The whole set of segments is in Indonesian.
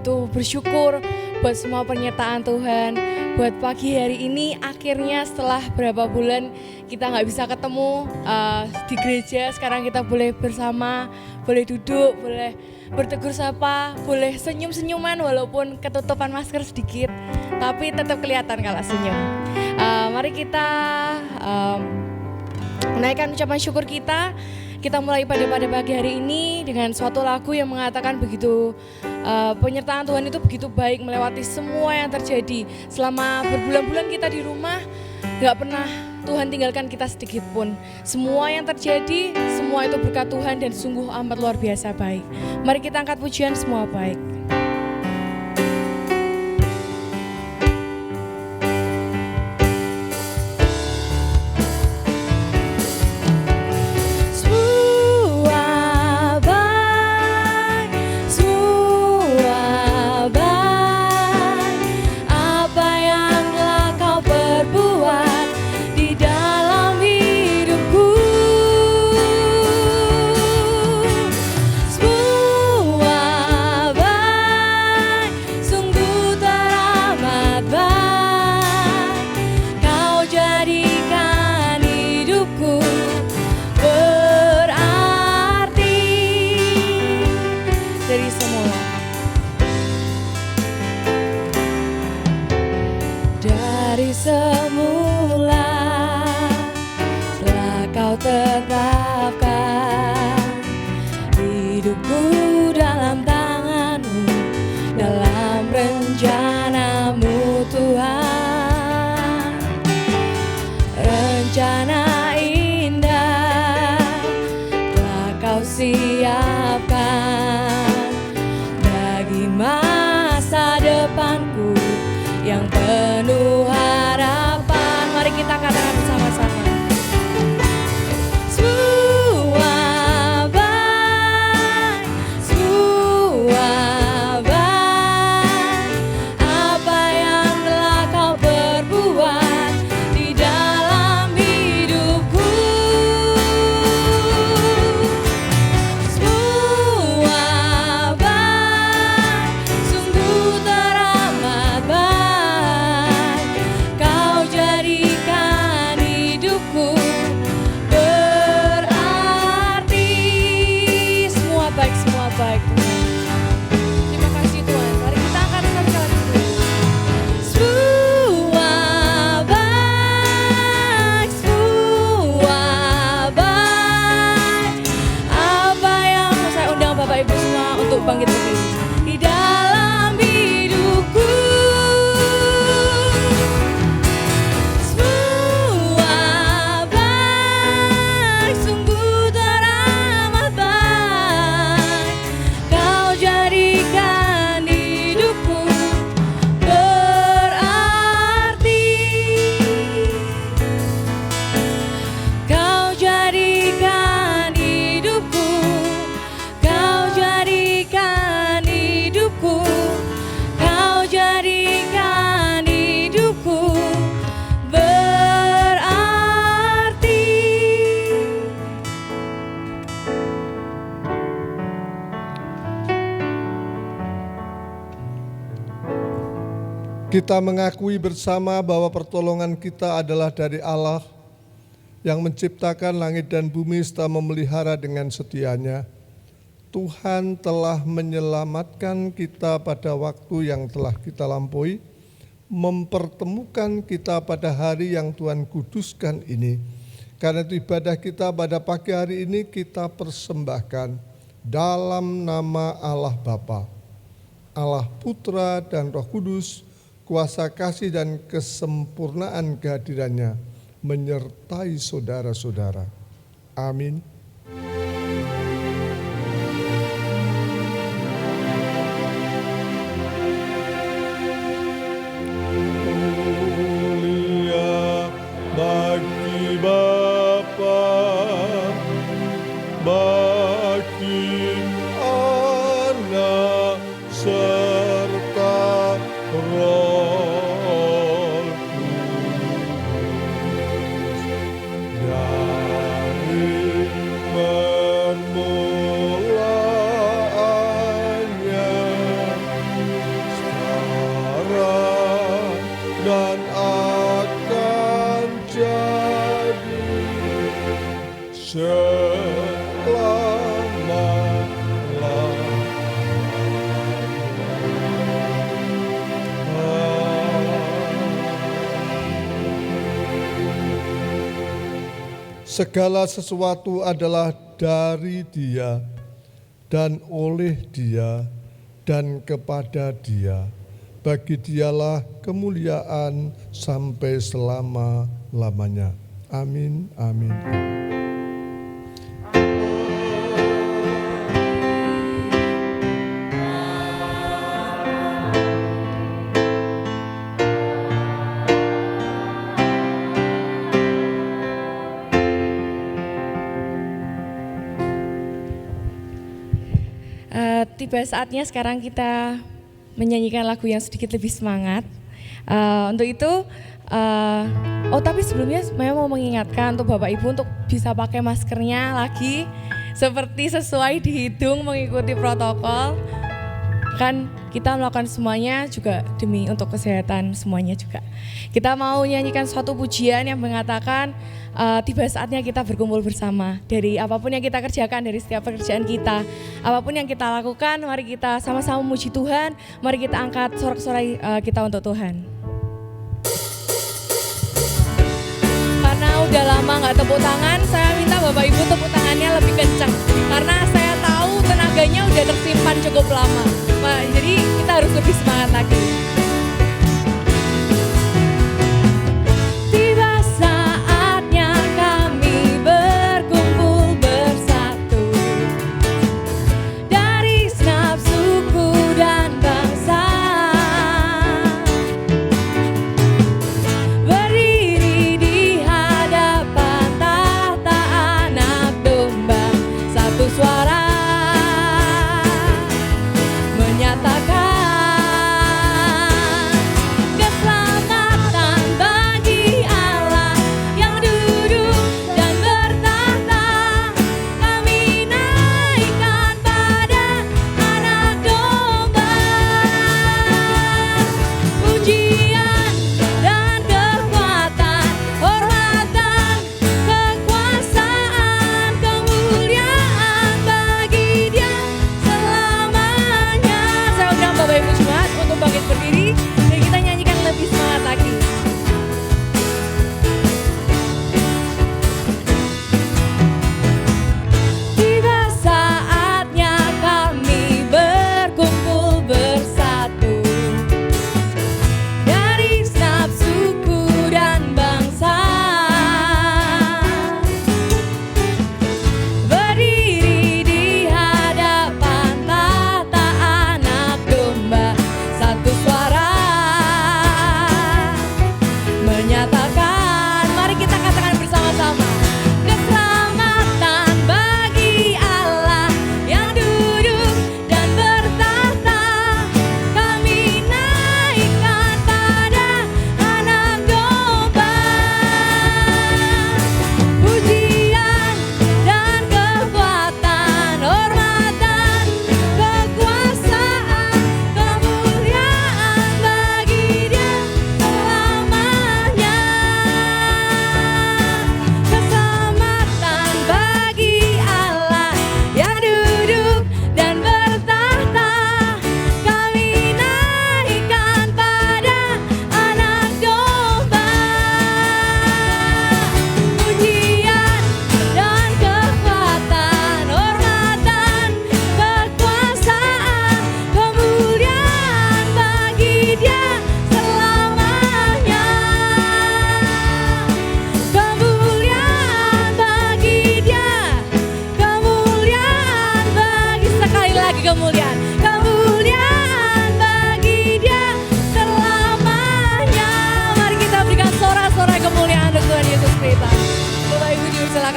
begitu bersyukur buat semua penyertaan Tuhan. Buat pagi hari ini akhirnya setelah berapa bulan kita nggak bisa ketemu di gereja, sekarang kita boleh bersama, boleh duduk, boleh bertegur sapa, boleh senyum-senyuman walaupun ketutupan masker sedikit, tapi tetap kelihatan kalau senyum. Mari kita menaikkan ucapan syukur kita. Kita mulai pada pagi hari ini dengan suatu lagu yang mengatakan begitu penyertaan Tuhan itu begitu baik melewati semua yang terjadi. Selama berbulan-bulan kita di rumah, gak pernah Tuhan tinggalkan kita sedikit pun. Semua yang terjadi, semua itu berkat Tuhan dan sungguh amat luar biasa baik. Mari kita angkat pujian semua baik. Kita mengakui bersama bahwa pertolongan kita adalah dari Allah yang menciptakan langit dan bumi serta memelihara dengan setianya. Tuhan telah menyelamatkan kita pada waktu yang telah kita lampaui, mempertemukan kita pada hari yang Tuhan kuduskan ini. Karena itu ibadah kita pada pagi hari ini kita persembahkan dalam nama Allah Bapa, Allah Putra dan Roh Kudus, kuasa kasih dan kesempurnaan kehadirannya menyertai saudara-saudara. Amin. Mulia bagi Bapa, bagi Anak serta Roh Kudus dari Segala sesuatu adalah dari Dia dan oleh Dia dan kepada Dia. Bagi Dialah kemuliaan sampai selama-lamanya. Amin, amin. Tiba saatnya sekarang kita menyanyikan lagu yang sedikit lebih semangat. Untuk itu, tapi sebelumnya saya mau mengingatkan untuk Bapak Ibu untuk bisa pakai maskernya lagi seperti sesuai di hidung mengikuti protokol. Kan kita melakukan semuanya juga demi untuk kesehatan semuanya juga. Kita mau nyanyikan suatu pujian yang mengatakan tiba saatnya kita berkumpul bersama. Dari apapun yang kita kerjakan, dari setiap pekerjaan kita, apapun yang kita lakukan, mari kita sama-sama memuji Tuhan. Mari kita angkat sorak-sorai kita untuk Tuhan. Karena udah lama gak tepuk tangan, saya minta Bapak Ibu tepuk tangannya lebih kencang. Karena saya tahu tenaganya udah tersimpan cukup lama. Jadi kita harus lebih semangat lagi. Tiba saatnya kami berkumpul bersatu dari segenap suku dan bangsa, berdiri di hadapan tahta Anak Domba, satu suara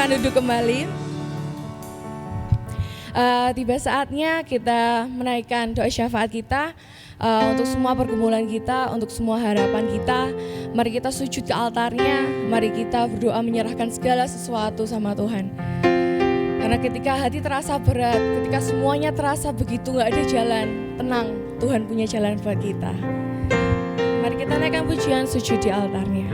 duduk kembali. Tiba saatnya kita menaikkan doa syafaat kita untuk semua pergumulan kita, untuk semua harapan kita. Mari kita sujud ke altarnya, mari kita berdoa menyerahkan segala sesuatu sama Tuhan. Karena ketika hati terasa berat, ketika semuanya terasa begitu gak ada jalan, tenang, Tuhan punya jalan buat kita. Mari kita naikkan pujian sujud di altarnya.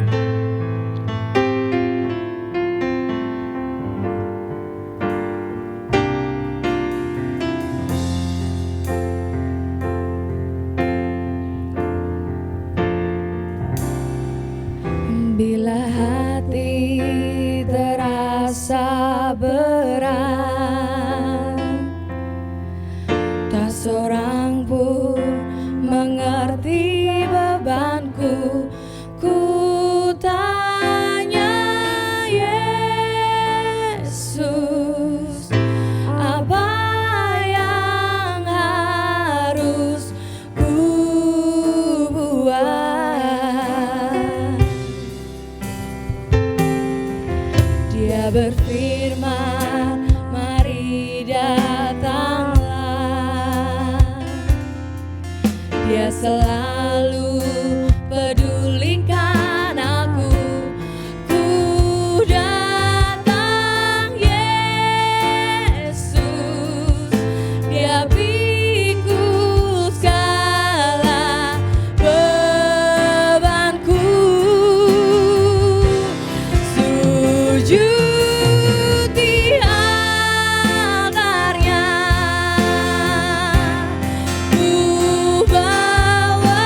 Bila hati terasa berat, tak seorang pun mengerti bebanku. Ku tanya Yesus, apa yang harus ku buat? Dia berfirman, mari datanglah. Dia selalu pedulikan aku. Ku datang Yesus, Dia pikul segala bebanku. Sujud di altarnya, ku bawa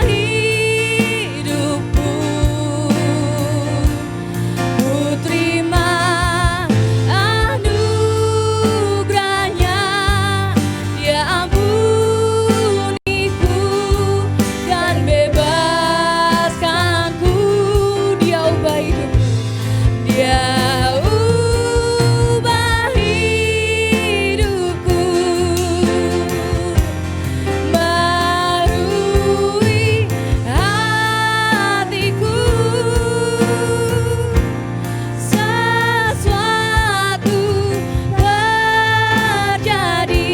hidupku. Ku terima anugerahnya, Dia ampuniku dan bebaskanku. Dia ubah hidupku, Dia ubah hidupku, barui hatiku. Sesuatu terjadi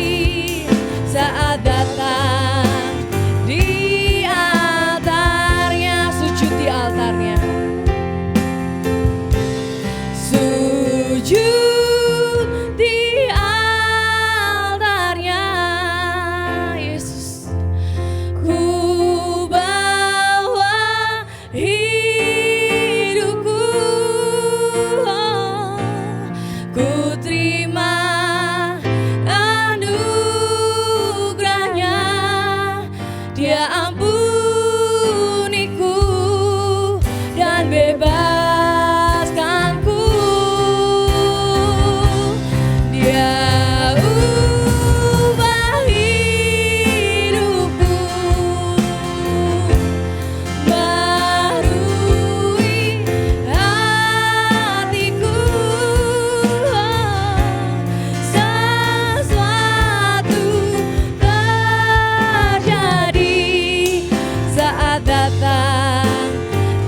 saat datang di altarnya. Sujud di altarnya, sujud di altarnya, Yesus. Ku bawa hidupku, ku terima anugerahnya, Dia ampuniku dan bebaskanku. Dia ubah hidupku, barui hatiku. Sesuatu terjadi saat datang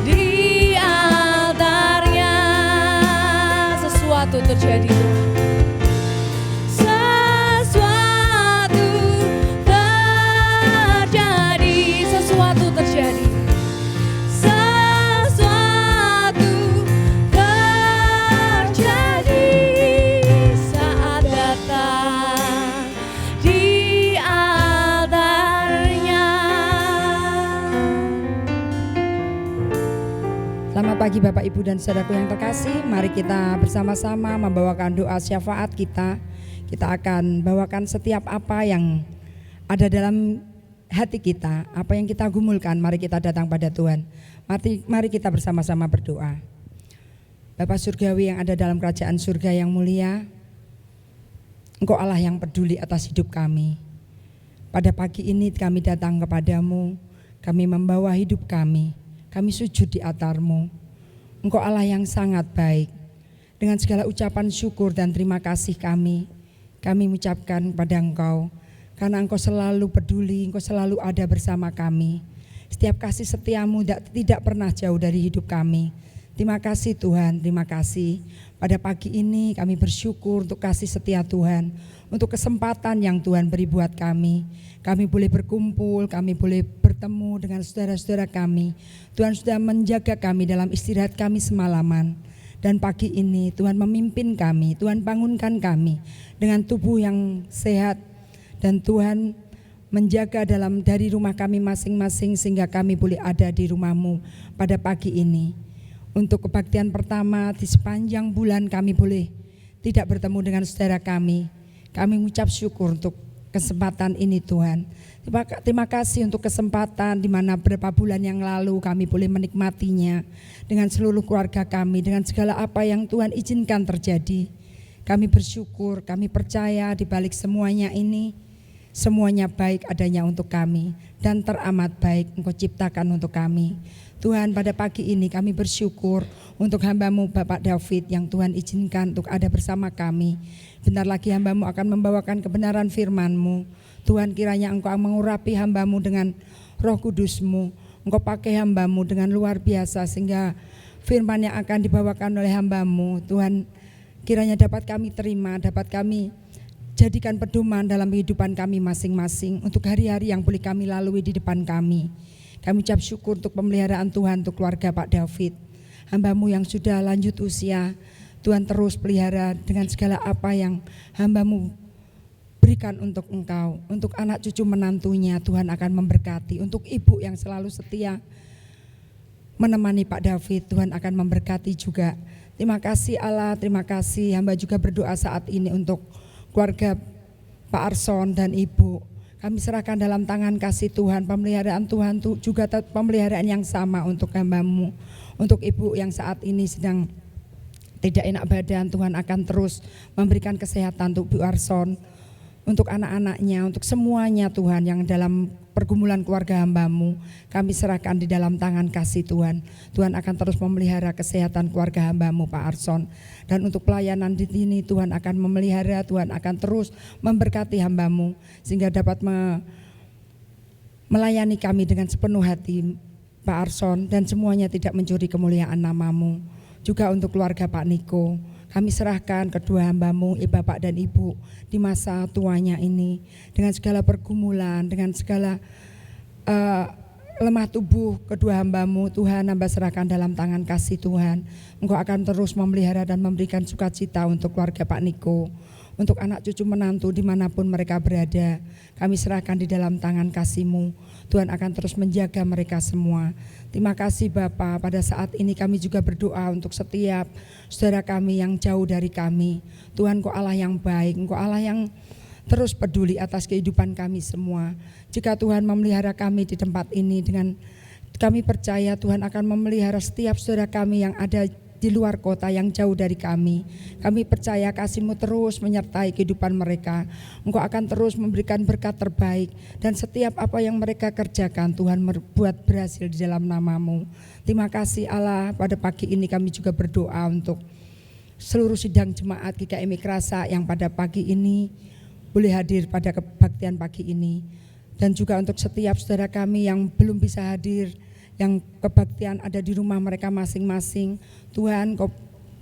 di altarnya. Sesuatu terjadi, sesuatu terjadi, sesuatu terjadi, sesuatu terjadi saat datang di altarnya. Selamat pagi Bapak Ibu dan Saudaraku yang terkasih. Mari kita bersama-sama membawakan doa syafaat kita. Kita akan bawakan setiap apa yang ada dalam hati kita, apa yang kita gumulkan. Mari kita datang pada Tuhan. Mari kita bersama-sama berdoa. Bapa Surgawi yang ada dalam kerajaan surga yang mulia, Engkau Allah yang peduli atas hidup kami. Pada pagi ini kami datang kepadamu, kami membawa hidup kami sujud di altar-Mu. Engkau Allah yang sangat baik. Dengan segala ucapan syukur dan terima kasih kami mengucapkan kepada Engkau, karena Engkau selalu peduli, Engkau selalu ada bersama kami. Setiap kasih setiamu tidak pernah jauh dari hidup kami. Terima kasih Tuhan, terima kasih. Pada pagi ini kami bersyukur untuk kasih setia Tuhan, untuk kesempatan yang Tuhan beri buat kami. Kami boleh berkumpul, kami boleh bertemu dengan saudara-saudara kami. Tuhan sudah menjaga kami dalam istirahat kami semalaman. Dan pagi ini Tuhan memimpin kami, Tuhan bangunkan kami dengan tubuh yang sehat. Dan Tuhan menjaga dari rumah kami masing-masing sehingga kami boleh ada di rumah-Mu pada pagi ini. Untuk kebaktian pertama di sepanjang bulan kami boleh tidak bertemu dengan saudara kami. Kami mengucap syukur untuk kesempatan ini Tuhan. Terima kasih untuk kesempatan di mana beberapa bulan yang lalu kami boleh menikmatinya dengan seluruh keluarga kami, dengan segala apa yang Tuhan izinkan terjadi. Kami bersyukur, kami percaya di balik semuanya ini, semuanya baik adanya untuk kami dan teramat baik Engkau ciptakan untuk kami. Tuhan, pada pagi ini kami bersyukur untuk hamba-Mu Bapak David yang Tuhan izinkan untuk ada bersama kami. Bentar lagi hamba-Mu akan membawakan kebenaran firman-Mu. Tuhan, kiranya Engkau mengurapi hamba-Mu dengan Roh Kudus-Mu. Engkau pakai hamba-Mu dengan luar biasa sehingga firman yang akan dibawakan oleh hamba-Mu, Tuhan, kiranya dapat kami terima, dapat kami jadikan pedoman dalam kehidupan kami masing-masing untuk hari-hari yang boleh kami lalui di depan kami. Kami ucap syukur untuk pemeliharaan Tuhan untuk keluarga Pak David. Hamba-Mu yang sudah lanjut usia, Tuhan terus pelihara dengan segala apa yang hamba-Mu berikan untuk Engkau. Untuk anak cucu menantunya Tuhan akan memberkati. Untuk ibu yang selalu setia menemani Pak David, Tuhan akan memberkati juga. Terima kasih Allah, terima kasih. Hamba juga berdoa saat ini untuk keluarga Pak Arson dan Ibu. Kami serahkan dalam tangan kasih Tuhan, pemeliharaan Tuhan juga pemeliharaan yang sama untuk hamba-Mu. Untuk Ibu yang saat ini sedang tidak enak badan, Tuhan akan terus memberikan kesehatan untuk Bu Arson, untuk anak-anaknya, untuk semuanya Tuhan yang dalam pergumulan keluarga hamba-Mu. Kami serahkan di dalam tangan kasih Tuhan. Tuhan akan terus memelihara kesehatan keluarga hamba-Mu Pak Arson. Dan untuk pelayanan di sini Tuhan akan memelihara, Tuhan akan terus memberkati hamba-Mu sehingga dapat melayani kami dengan sepenuh hati Pak Arson dan semuanya tidak mencuri kemuliaan nama-Mu. Juga untuk keluarga Pak Niko, kami serahkan kedua hamba-Mu, Bapak dan Ibu di masa tuanya ini dengan segala pergumulan, dengan segala lemah tubuh kedua hamba-Mu. Tuhan, hamba serahkan dalam tangan kasih Tuhan. Engkau akan terus memelihara dan memberikan sukacita untuk keluarga Pak Niko, untuk anak cucu menantu dimanapun mereka berada. Kami serahkan di dalam tangan kasih-Mu. Tuhan akan terus menjaga mereka semua. Terima kasih Bapa. Pada saat ini kami juga berdoa untuk setiap saudara kami yang jauh dari kami. Tuhan, Engkau Allah yang baik, Engkau Allah yang terus peduli atas kehidupan kami semua. Jika Tuhan memelihara kami di tempat ini, dengan kami percaya Tuhan akan memelihara setiap saudara kami yang ada di luar kota yang jauh dari kami. Kami percaya kasih-Mu terus menyertai kehidupan mereka. Engkau akan terus memberikan berkat terbaik dan setiap apa yang mereka kerjakan Tuhan buat berhasil di dalam nama-Mu. Terima kasih Allah. Pada pagi ini kami juga berdoa untuk seluruh sidang jemaat GKI Mikrasa yang pada pagi ini boleh hadir pada kebaktian pagi ini. Dan juga untuk setiap saudara kami yang belum bisa hadir, yang kebaktian ada di rumah mereka masing-masing. Tuhan, Kau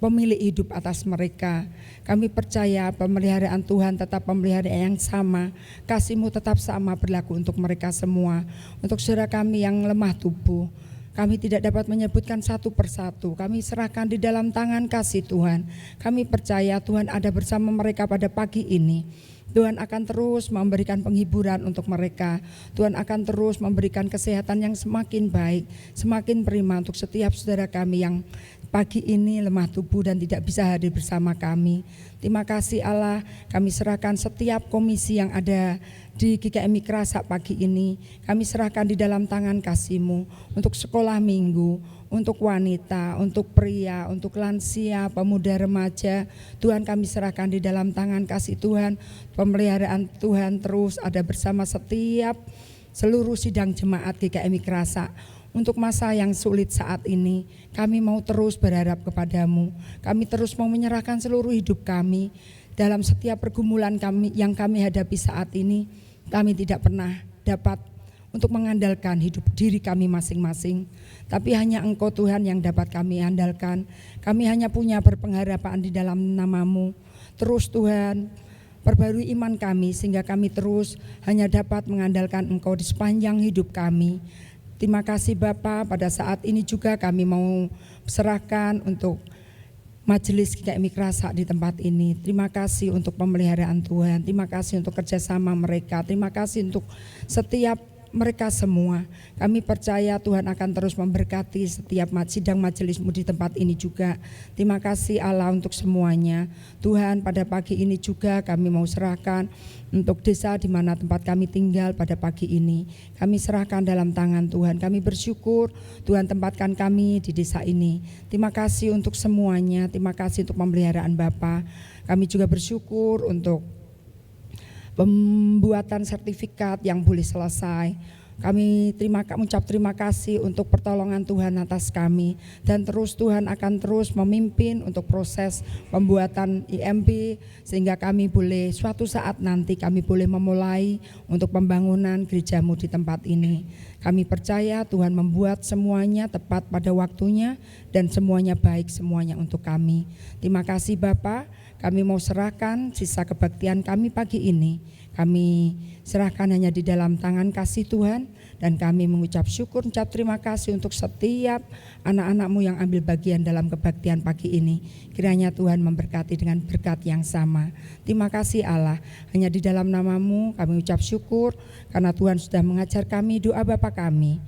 pemilik hidup atas mereka. Kami percaya pemeliharaan Tuhan tetap pemeliharaan yang sama. Kasih-Mu tetap sama berlaku untuk mereka semua. Untuk saudara kami yang lemah tubuh, kami tidak dapat menyebutkan satu persatu. Kami serahkan di dalam tangan kasih Tuhan. Kami percaya Tuhan ada bersama mereka pada pagi ini. Tuhan akan terus memberikan penghiburan untuk mereka. Tuhan akan terus memberikan kesehatan yang semakin baik, semakin prima untuk setiap saudara kami yang pagi ini lemah tubuh dan tidak bisa hadir bersama kami. Terima kasih Allah, kami serahkan setiap komisi yang ada di GKI Mikrasa pagi ini. Kami serahkan di dalam tangan kasih-Mu untuk sekolah minggu, untuk wanita, untuk pria, untuk lansia, pemuda, remaja. Tuhan, kami serahkan di dalam tangan kasih Tuhan. Pemeliharaan Tuhan terus ada bersama setiap seluruh sidang jemaat GKI Mikrasa. Untuk masa yang sulit saat ini, kami mau terus berharap kepada-Mu. Kami terus mau menyerahkan seluruh hidup kami dalam setiap pergumulan kami yang kami hadapi saat ini. Kami tidak pernah dapat untuk mengandalkan hidup diri kami masing-masing, tapi hanya Engkau Tuhan yang dapat kami andalkan. Kami hanya punya berpengharapan di dalam nama-Mu. Terus Tuhan, perbarui iman kami sehingga kami terus hanya dapat mengandalkan Engkau di sepanjang hidup kami. Terima kasih Bapa. Pada saat ini juga kami mau serahkan untuk majelis GKI Mikrasa di tempat ini. Terima kasih untuk pemeliharaan Tuhan. Terima kasih untuk kerjasama mereka. Terima kasih untuk setiap mereka semua. Kami percaya Tuhan akan terus memberkati setiap sidang majelis-Mu di tempat ini juga. Terima kasih Allah untuk semuanya. Tuhan, pada pagi ini juga kami mau serahkan untuk desa di mana tempat kami tinggal pada pagi ini. Kami serahkan dalam tangan Tuhan. Kami bersyukur Tuhan tempatkan kami di desa ini. Terima kasih untuk semuanya. Terima kasih untuk pemeliharaan Bapa. Kami juga bersyukur untuk pembuatan sertifikat yang boleh selesai. Kami mengucap terima kasih untuk pertolongan Tuhan atas kami, dan terus Tuhan akan terus memimpin untuk proses pembuatan IMB sehingga kami boleh suatu saat nanti kami boleh memulai untuk pembangunan gereja-Mu di tempat ini. Kami percaya Tuhan membuat semuanya tepat pada waktunya dan semuanya baik semuanya untuk kami. Terima kasih Bapa. Kami mau serahkan sisa kebaktian kami pagi ini. Kami serahkan hanya di dalam tangan kasih Tuhan, dan kami mengucap syukur, ucap terima kasih untuk setiap anak-anak-Mu yang ambil bagian dalam kebaktian pagi ini. Kiranya Tuhan memberkati dengan berkat yang sama. Terima kasih Allah, hanya di dalam nama-Mu kami ucap syukur karena Tuhan sudah mengajar kami doa Bapa kami.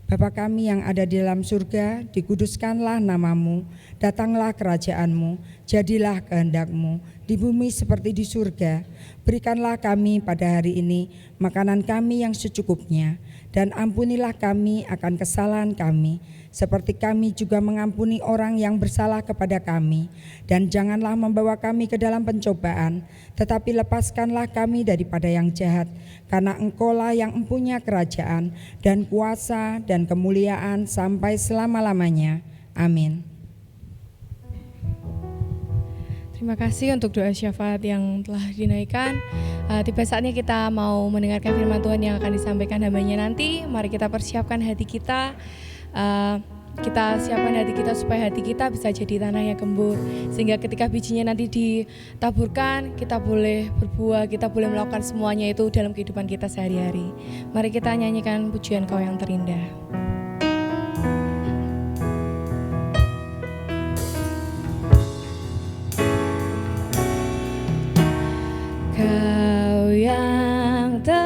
Bapa kami yang ada di dalam surga, dikuduskanlah nama-Mu, datanglah kerajaan-Mu, jadilah kehendak-Mu, di bumi seperti di surga. Berikanlah kami pada hari ini makanan kami yang secukupnya, dan ampunilah kami akan kesalahan kami, seperti kami juga mengampuni orang yang bersalah kepada kami. Dan janganlah membawa kami ke dalam pencobaan, tetapi lepaskanlah kami daripada yang jahat, karena Engkau-lah yang mempunyai kerajaan dan kuasa dan kemuliaan sampai selama-lamanya. Amin. Terima kasih untuk doa syafaat yang telah dinaikkan. Tiba saatnya kita mau mendengarkan firman Tuhan yang akan disampaikan hamba-Nya nanti. Mari kita persiapkan hati kita. Kita siapkan hati kita supaya hati kita bisa jadi tanah yang gembur, sehingga ketika bijinya nanti ditaburkan, kita boleh berbuah, kita boleh melakukan semuanya itu dalam kehidupan kita sehari-hari. Mari kita nyanyikan pujian Kau yang terindah. Kau yang terindah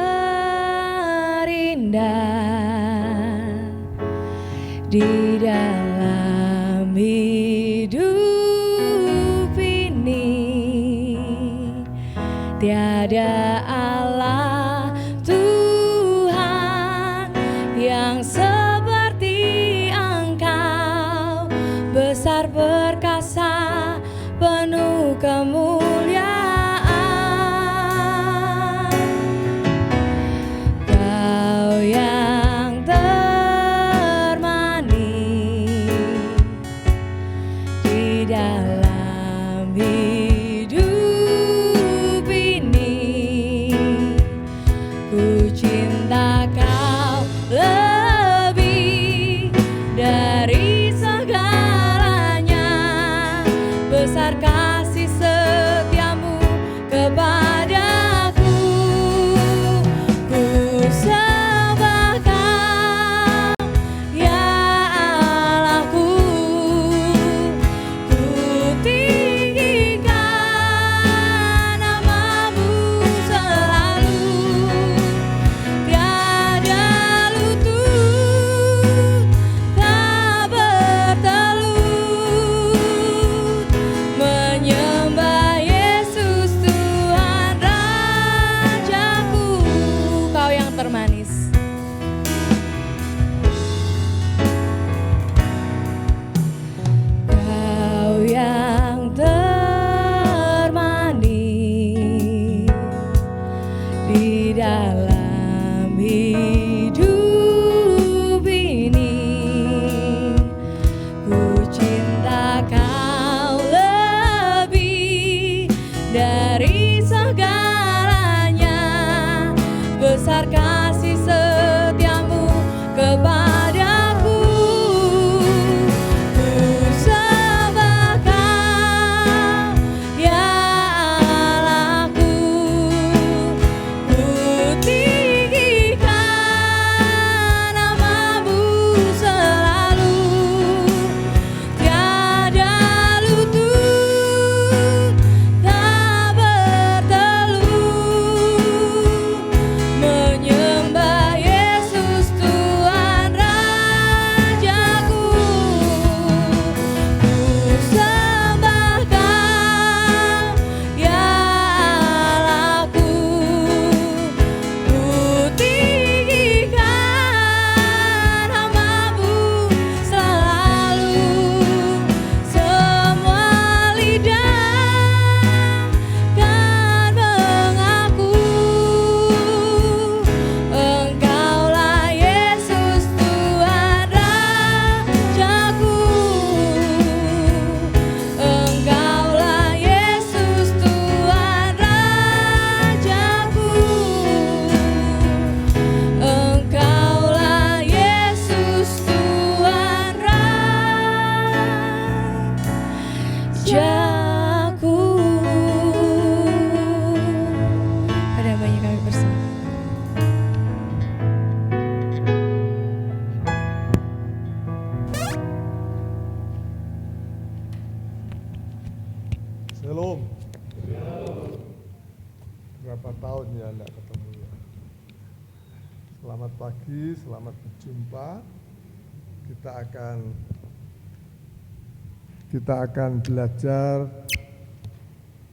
di dalam hidup ini, tiada Allah Tuhan yang seperti Engkau, besar perkasa penuh kemuliaan. Kau yang di dalam hidup ini, ku cinta Kau lebih dari segalanya. Besar kasih setiamu kepadaku, ku sembah Kau ya Allahku. Ku Shalom. Berapa tahun ya enggak ketemu ya. Selamat pagi, selamat berjumpa. Kita akan belajar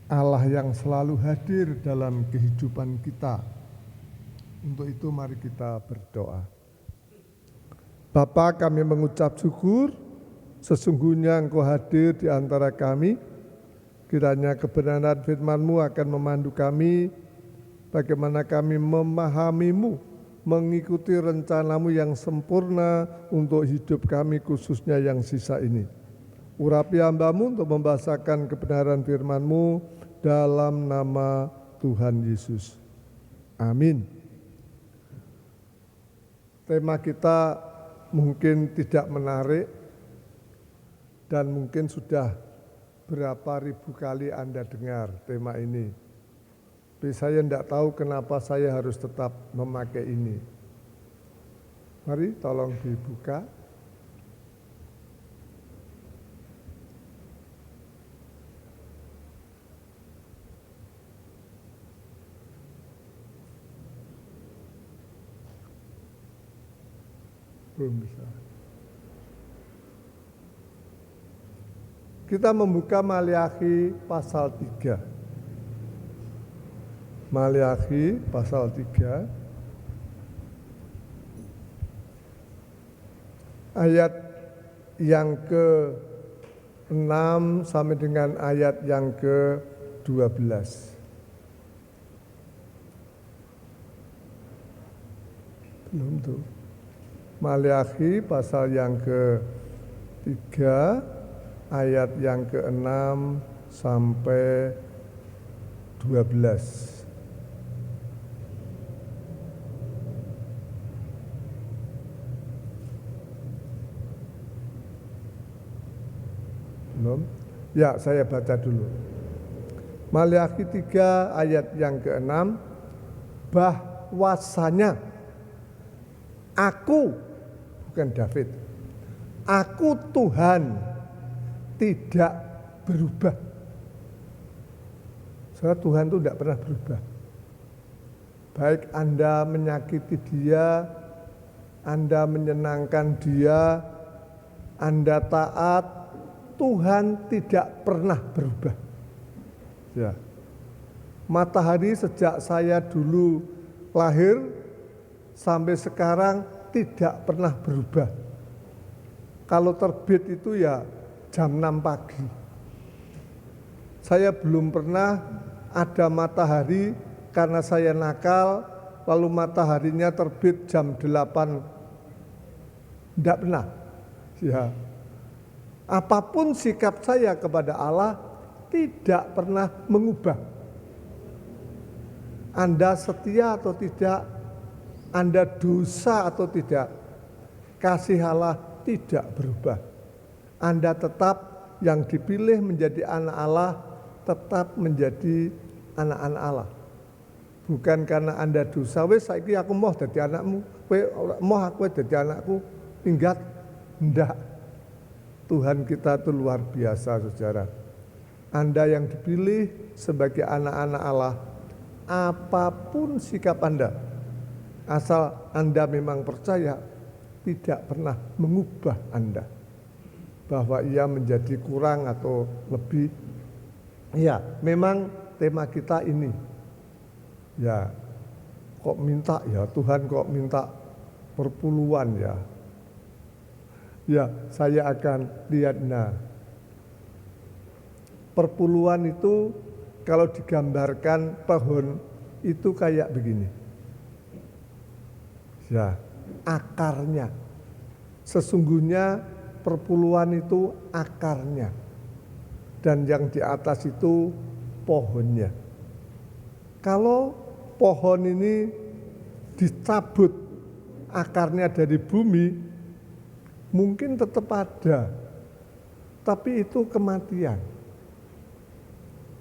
Allah yang selalu hadir dalam kehidupan kita. Untuk itu mari kita berdoa. Bapa, kami mengucap syukur, sesungguhnya Engkau hadir di antara kami. Kiranya kebenaran firman-Mu akan memandu kami, bagaimana kami memahami-Mu, mengikuti rencana-Mu yang sempurna untuk hidup kami khususnya yang sisa ini. Urapi hamba-Mu untuk membahasakan kebenaran firman-Mu dalam nama Tuhan Yesus. Amin. Tema kita mungkin tidak menarik dan mungkin sudah berapa ribu kali Anda dengar tema ini. Tapi saya tidak tahu kenapa saya harus tetap memakai ini. Mari tolong dibuka. Belum bisa. Kita membuka Maliakhi pasal 3. Maliakhi pasal 3. Ayat yang ke-6 sampai dengan ayat yang ke-12. Belum tuh. Maliakhi pasal yang ke-3 ayat yang ke-6 sampai 12. Belum? Ya, saya baca dulu. Maliakhi 3 ayat yang ke-6, bahwasanya aku, bukan David, aku Tuhan tidak berubah. Soalnya Tuhan itu tidak pernah berubah. Baik Anda menyakiti Dia, Anda menyenangkan Dia, Anda taat, Tuhan tidak pernah berubah. Ya. Matahari sejak saya dulu lahir sampai sekarang tidak pernah berubah. Kalau terbit itu ya jam 6 pagi. Saya belum pernah ada matahari karena saya nakal, lalu mataharinya terbit jam 8. Tidak pernah. Ya. Apapun sikap saya kepada Allah tidak pernah mengubah. Anda setia atau tidak, Anda dosa atau tidak, kasih Allah tidak berubah. Anda tetap yang dipilih menjadi anak Allah, tetap menjadi anak-anak Allah. Bukan karena Anda dosa, wes saiki aku mau jadi anakmu, mau aku jadi anakku, minggat. Enggak. Tuhan kita itu luar biasa, saudara. Anda yang dipilih sebagai anak-anak Allah, apapun sikap Anda, asal Anda memang percaya, tidak pernah mengubah Anda. Bahwa ia menjadi kurang atau lebih. Ya, memang tema kita ini. Ya, kok minta ya, Tuhan kok minta perpuluhan ya. Ya, saya akan lihat. Nah, perpuluhan itu kalau digambarkan pohon itu kayak begini. Ya, akarnya. Sesungguhnya perpuluhan itu akarnya, dan yang di atas itu pohonnya. Kalau pohon ini dicabut akarnya dari bumi, mungkin tetap ada, tapi itu kematian.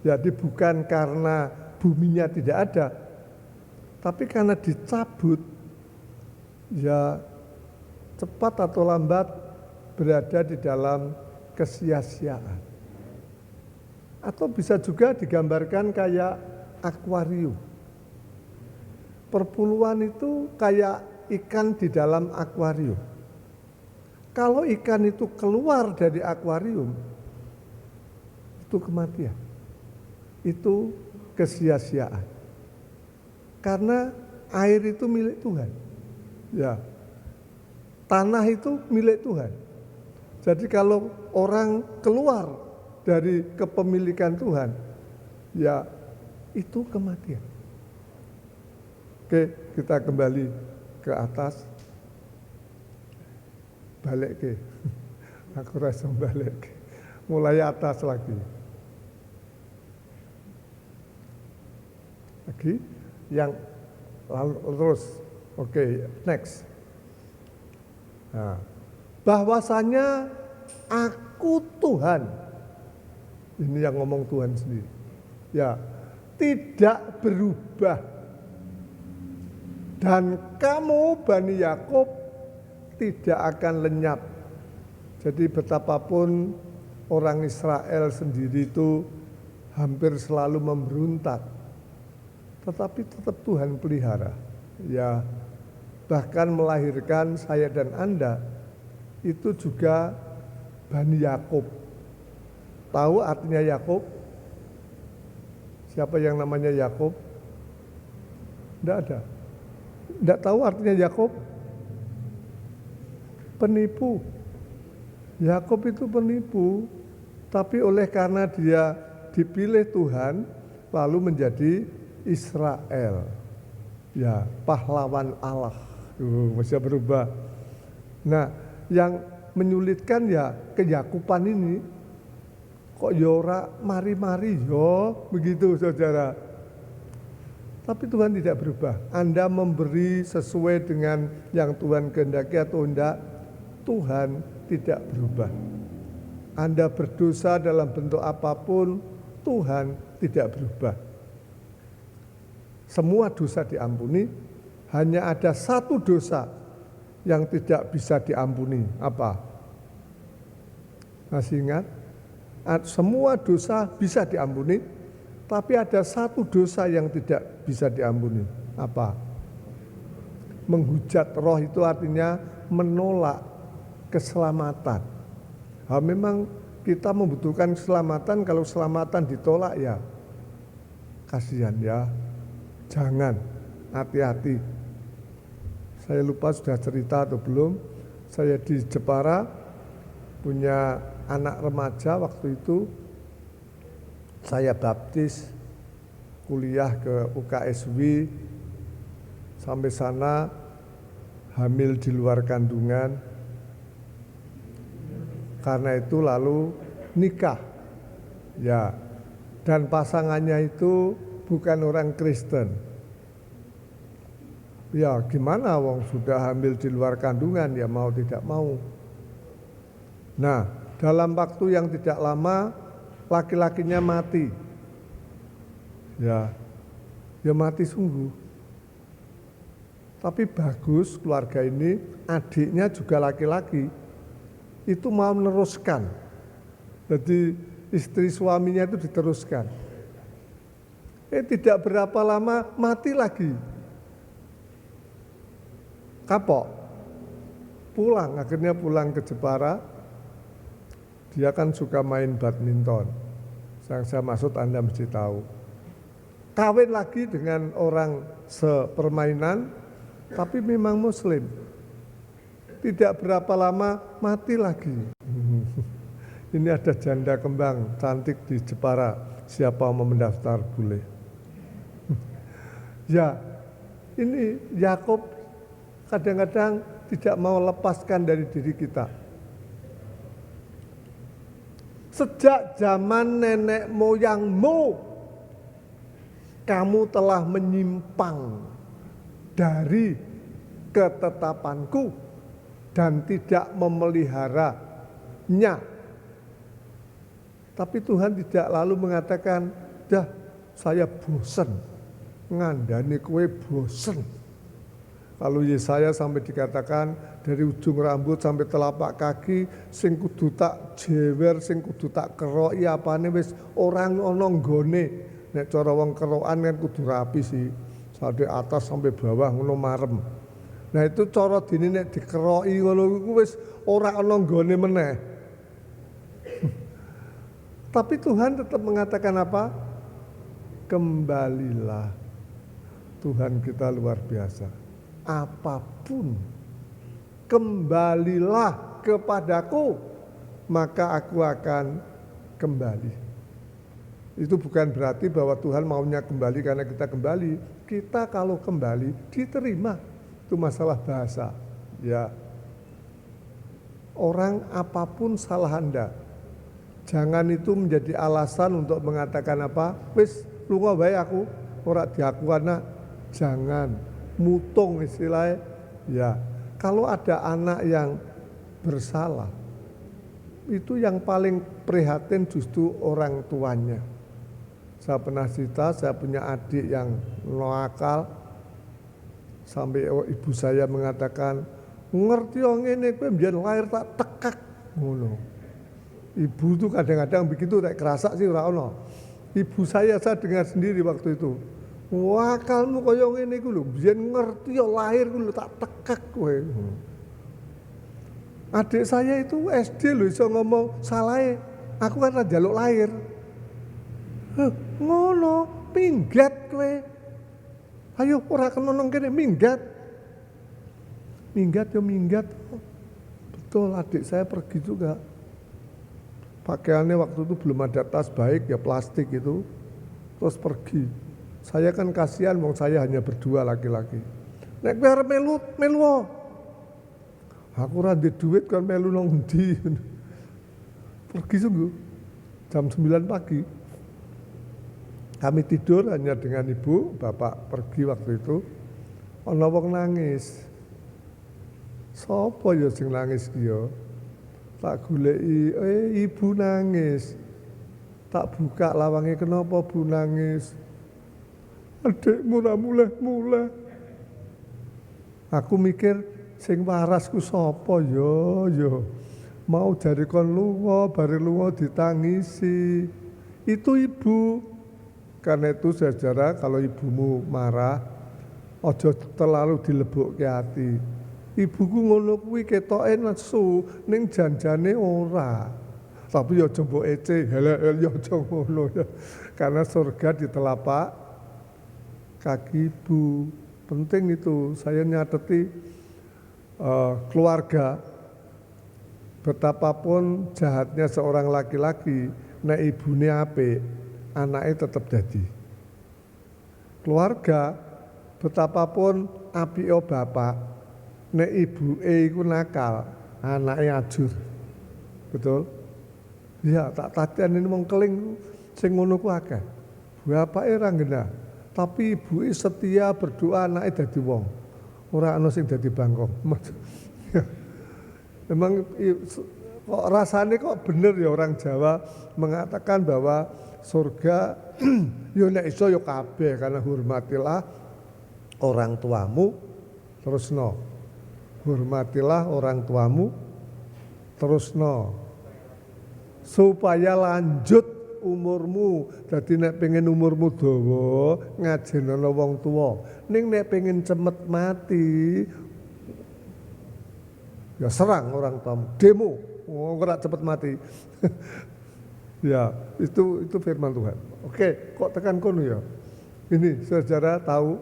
Jadi bukan karena buminya tidak ada, tapi karena dicabut, ya cepat atau lambat berada di dalam kesia-siaan. Atau bisa juga digambarkan kayak akuarium. Perpuluhan itu kayak ikan di dalam akuarium. Kalau ikan itu keluar dari akuarium, itu kematian. Itu kesia-siaan. Karena air itu milik Tuhan. Ya. Tanah itu milik Tuhan. Jadi kalau orang keluar dari kepemilikan Tuhan, ya itu kematian. Oke, kita kembali ke atas. Balik ke. Aku rasa balik. Mulai atas lagi. Lagi yang lalu terus. Oke, next. Nah, bahwasanya aku Tuhan. Ini yang ngomong Tuhan sendiri. Ya, tidak berubah. Dan kamu Bani Yakub tidak akan lenyap. Jadi betapapun orang Israel sendiri itu hampir selalu memberontak, tetapi tetap Tuhan pelihara. Ya, bahkan melahirkan saya dan Anda itu juga Bani Yakub. Tahu artinya Yakub? Siapa yang namanya Yakub? Tidak ada. Tidak tahu artinya Yakub? Penipu. Yakub itu penipu, tapi oleh karena dia dipilih Tuhan, lalu menjadi Israel. Ya, pahlawan Allah. Masih berubah. Nah, yang menyulitkan ya keyakupan ini. Kok yora mari-mari yo, begitu saudara. Tapi Tuhan tidak berubah. Anda memberi sesuai dengan yang Tuhan kehendaki atau enggak, Tuhan tidak berubah. Anda berdosa dalam bentuk apapun, Tuhan tidak berubah. Semua dosa diampuni, hanya ada satu dosa yang tidak bisa diampuni. Apa? Masih ingat? Semua dosa bisa diampuni, tapi ada satu dosa yang tidak bisa diampuni. Apa? Menghujat roh itu artinya menolak keselamatan. Memang kita membutuhkan keselamatan, kalau keselamatan ditolak ya kasihan ya. Jangan, hati-hati. Saya lupa sudah cerita atau belum, saya di Jepara punya anak remaja waktu itu, saya baptis, kuliah ke UKSW, sampai sana hamil di luar kandungan, karena itu lalu nikah, ya, dan pasangannya itu bukan orang Kristen. Ya gimana wong sudah hamil di luar kandungan, ya mau tidak mau. Nah, dalam waktu yang tidak lama laki-lakinya mati. Ya mati sungguh. Tapi bagus keluarga ini, adiknya juga laki-laki, itu mau meneruskan. Jadi istri suaminya itu diteruskan. Tidak berapa lama mati lagi. Kapok. Pulang, akhirnya pulang ke Jepara. Dia kan suka main badminton. Yang saya maksud Anda mesti tahu. Kawin lagi dengan orang sepermainan, tapi memang Muslim. Tidak berapa lama mati lagi. Ini ada janda kembang cantik di Jepara. Siapa mau mendaftar boleh. Ya, ini Yakub kadang-kadang tidak mau lepaskan dari diri kita. Sejak zaman nenek moyangmu, kamu telah menyimpang dari ketetapanku dan tidak memeliharanya. Tapi Tuhan tidak lalu mengatakan, dah saya bosen, ngandani kowe bosen. Kalau Yesaya sampai dikatakan dari ujung rambut sampai telapak kaki sing kudu tak jewer, sing kudu tak keroki apane wis orang ana nggone. Nek cara wong kerokan kan kudu rapi sih. Sampai atas sampai bawah ngono marem. Nah itu cara dene nek dikeroki ngono iku wis ora ana nggone meneh. Tapi Tuhan tetap mengatakan apa? Kembalilah. Tuhan kita luar biasa. Apapun, kembalilah kepadaku, maka aku akan kembali. Itu bukan berarti bahwa Tuhan maunya kembali karena kita kembali. Kita kalau kembali diterima. Itu masalah bahasa. Ya, orang apapun salah Anda, jangan itu menjadi alasan untuk mengatakan apa? Wis lunga bae aku, ora diakuana. Jangan. Mutung istilahnya, ya kalau ada anak yang bersalah, itu yang paling prihatin justru orang tuanya. Saya pernah cerita, saya punya adik yang nakal, sampai ibu saya mengatakan, ngerti yang ini, kowe mbiyen lahir tak tekak, ngono. Ibu tuh kadang-kadang begitu, tak kerasa sih ora ono. Ibu saya dengar sendiri waktu itu. Wakalmu kaya ngene iku lho, biyen ngerti ya lahir ku lho tak tekek kowe. Adik saya itu SD lho iso ngomong salahe. Aku kan ra njaluk lahir. Ngono, minggat kowe. Ayo ora kena nang kene minggat. Minggat ya minggat. Betul, adik saya pergi juga. Pakaiannya waktu itu belum ada tas baik ya plastik itu. Terus pergi. Saya kan kasihan, wong saya hanya berdua laki-laki. Nek kowe arep melu. Aku ora ndek duit kan melu nang endi. Pergi sungguh. Jam 9 pagi. Kami tidur hanya dengan ibu, bapak pergi waktu itu. Ana wong nangis. Sopo ya sing nangis ki ya? Tak goleki, ibu nangis. Tak buka lawange, kenapa bu nangis? Adikmu ora muleh-muleh. Aku mikir sing warasku sapa ya. Mau jare kon lunga, bare lunga ditangisi. Itu ibu. Karena itu sejarah kalau ibumu marah, aja terlalu dilebokke ati. Ibuku ngono kuwi ketoke nesu, ning janjane ora. Tapi ya aja mbok ece, helek ya aja ngono ya. Karena surga di telapak kaki ibu. Penting itu, saya nyateti keluarga, betapapun jahatnya seorang laki-laki, nek ibune apik, anaknya tetap jadi. Keluarga, betapapun apike bapak, nek ibuke iku nakal, anaknya ajur. Betul? Ya, tak tatian ini wong keling sing ngono ku akeh. Bapake ra genah. Tapi ibu setia berdoa anaknya dadi wong. Ora ana sing dadi bangkong. Memang kok rasanya kok bener ya orang Jawa mengatakan bahwa surga yo nek iso yo kabeh karena hormatilah orang tuamu terusno. Hormatilah orang tuamu terusno. Supaya lanjut umurmu, dadi nek pengen umurmu dawa ngajenono wong tuwa. Ning nek pengen cemet mati ya serang orang tuamu, demo, ora cepet mati. Ya, itu firman Tuhan. Oke, kok tekan kono ya. Ini saudara tahu.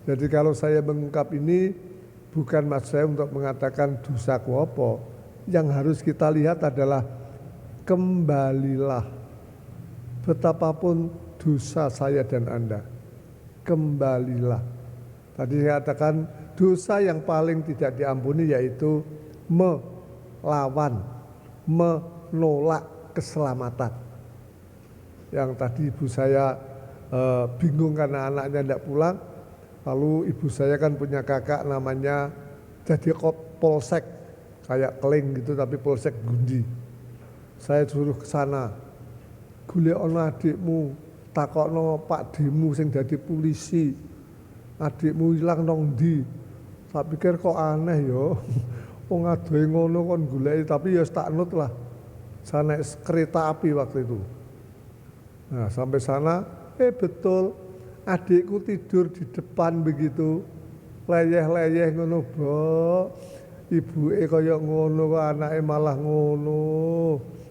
Jadi kalau saya mengungkap ini bukan maksud saya untuk mengatakan dosaku apa. Yang harus kita lihat adalah kembalilah. Betapapun dosa saya dan Anda, kembalilah. Tadi saya katakan dosa yang paling tidak diampuni yaitu melawan, menolak keselamatan. Yang tadi ibu saya bingung karena anaknya tidak pulang. Lalu ibu saya kan punya kakak namanya jadi polsek, kayak keling gitu tapi polsek Gundi. Saya suruh ke sana. Golek ana adikmu, takokno Pak Demu sing dadi polisi. Adikmu ilang nang ndi? Tak pikir kok aneh yo. Wong adohe ngono kon goleki tapi ya tak nut lah. Saya naik kereta api waktu itu. Nah, sampai sana betul adikku tidur di depan begitu. Leyeh-leyeh ngono, Mbok. Ibuke kaya ngono kok anake malah ngono.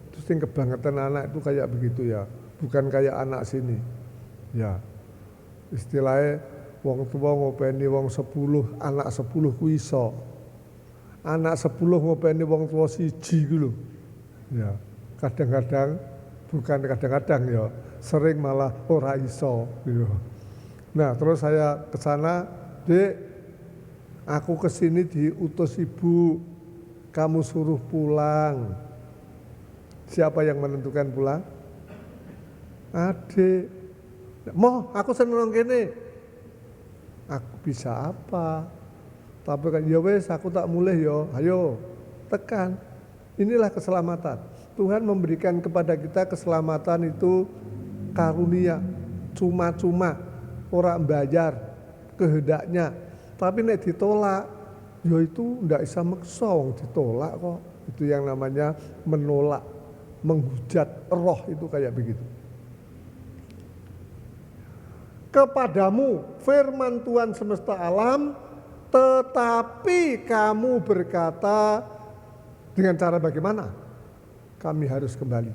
Terus sing kebangetan anak itu kayak begitu ya. Bukan kayak anak sini. Ya. Istilahnya wong tua ngopeni wong 10, anak 10 ku iso. Anak 10 ngopeni wong tua siji ku lho. Ya. Kadang-kadang bukan kadang-kadang ya, sering malah ora iso gitu. Nah, terus saya ke sana, "Dek, aku kesini diutus ibu, kamu suruh pulang." Siapa yang menentukan pulang? Adik. "Moh, aku seneng kene." Aku bisa apa? Tapi kan ya wes aku tak mulai yo, ayo tekan. Inilah keselamatan. Tuhan memberikan kepada kita keselamatan itu karunia, cuma-cuma, orang bayar kehendaknya. Tapi nek ditolak, ya itu ndak bisa maksa ditolak kok. Itu yang namanya menolak, menghujat roh itu kayak begitu. Kepadamu firman Tuhan semesta alam, tetapi kamu berkata dengan cara bagaimana? Kami harus kembali.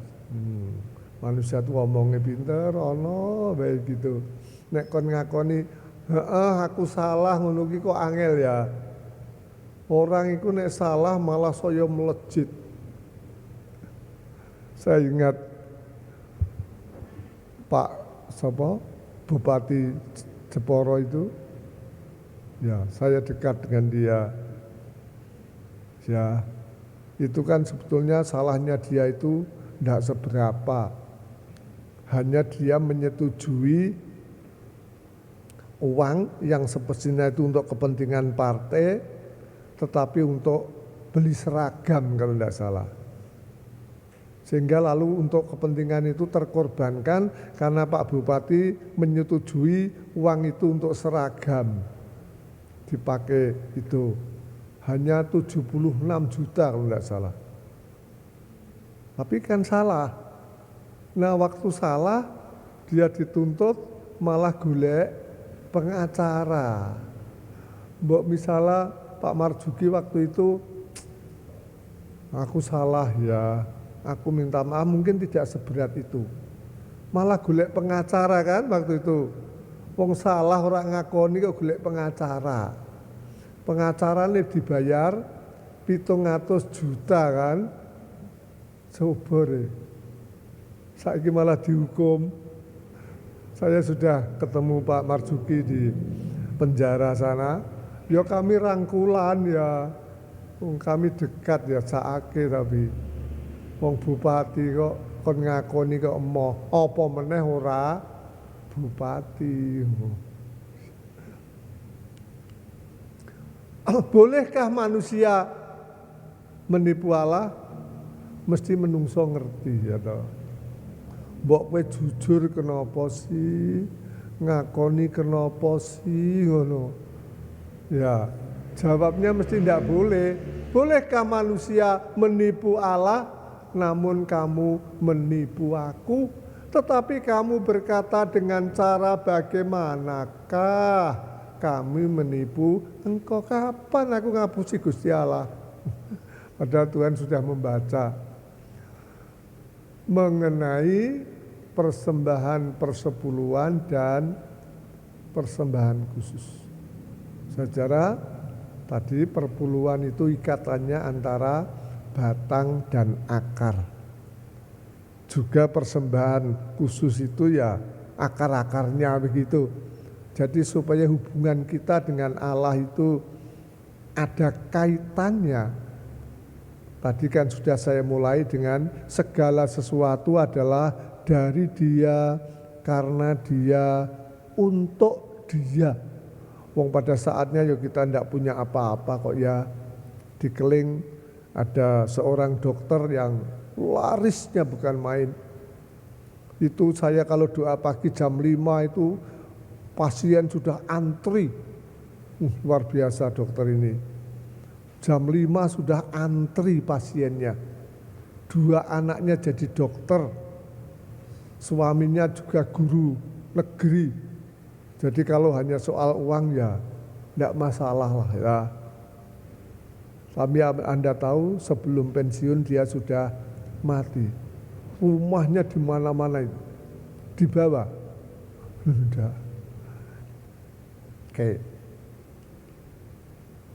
Manusia tuh ngomongnya pinter, ono baik gitu. Nek kon ngakoni, aku salah ngono ki kok angel ya. Orang itu nek salah malah saya melejit. Saya ingat Pak Bupati Jeporo itu, ya saya dekat dengan dia. Ya, itu kan sebetulnya salahnya dia itu tidak seberapa. Hanya dia menyetujui uang yang semestinya itu untuk kepentingan partai, tetapi untuk beli seragam kalau tidak salah. Sehingga lalu untuk kepentingan itu terkorbankan karena Pak Bupati menyetujui uang itu untuk seragam. Dipakai itu. Hanya 76 juta kalau tidak salah. Tapi kan salah. Nah waktu salah dia dituntut malah golek pengacara. Mbok misalnya Pak Marzuki waktu itu, aku salah ya, aku minta maaf, mungkin tidak seberat itu. Malah golek pengacara kan waktu itu. Wong salah orang ngakoni kok golek pengacara. Pengacara ini dibayar 700 juta kan, sobore. Saiki malah dihukum. Saya sudah ketemu Pak Marzuki di penjara sana. Ya kami rangkulan ya, kami dekat ya saake tapi. Wong bupati kok kon ngakoni kok emoh, apa meneh ora bupati. Bolehkah manusia menipu Allah? Mesti menungso ngerti ya toh. Mbok kowe jujur kenapa sih? Ngakoni kenapa sih ngono? Ya, jawabnya mesti tidak boleh. Bolehkah manusia menipu Allah? Namun kamu menipu aku. Tetapi kamu berkata dengan cara bagaimanakah kami menipu engkau? Kapan aku ngapusi Gusti Allah? Padahal Tuhan sudah membaca mengenai persembahan persepuluhan dan persembahan khusus. Secara tadi perpuluhan itu ikatannya antara batang dan akar. Juga persembahan khusus itu ya akar-akarnya begitu. Jadi supaya hubungan kita dengan Allah itu ada kaitannya. Tadi kan sudah saya mulai dengan segala sesuatu adalah dari Dia, karena Dia, untuk Dia. Wong pada saatnya ya kita tidak punya apa-apa kok ya. Di Keling ada seorang dokter yang larisnya bukan main. Itu saya kalau doa pagi jam 5 itu pasien sudah antri. Luar biasa dokter ini. Jam 5 sudah antri pasiennya. 2 anaknya jadi dokter. Suaminya juga guru negeri. Jadi kalau hanya soal uang ya tidak masalah lah ya. Tapi Anda tahu sebelum pensiun dia sudah mati. Rumahnya di mana-mana itu. Di bawah. Sudah. Oke.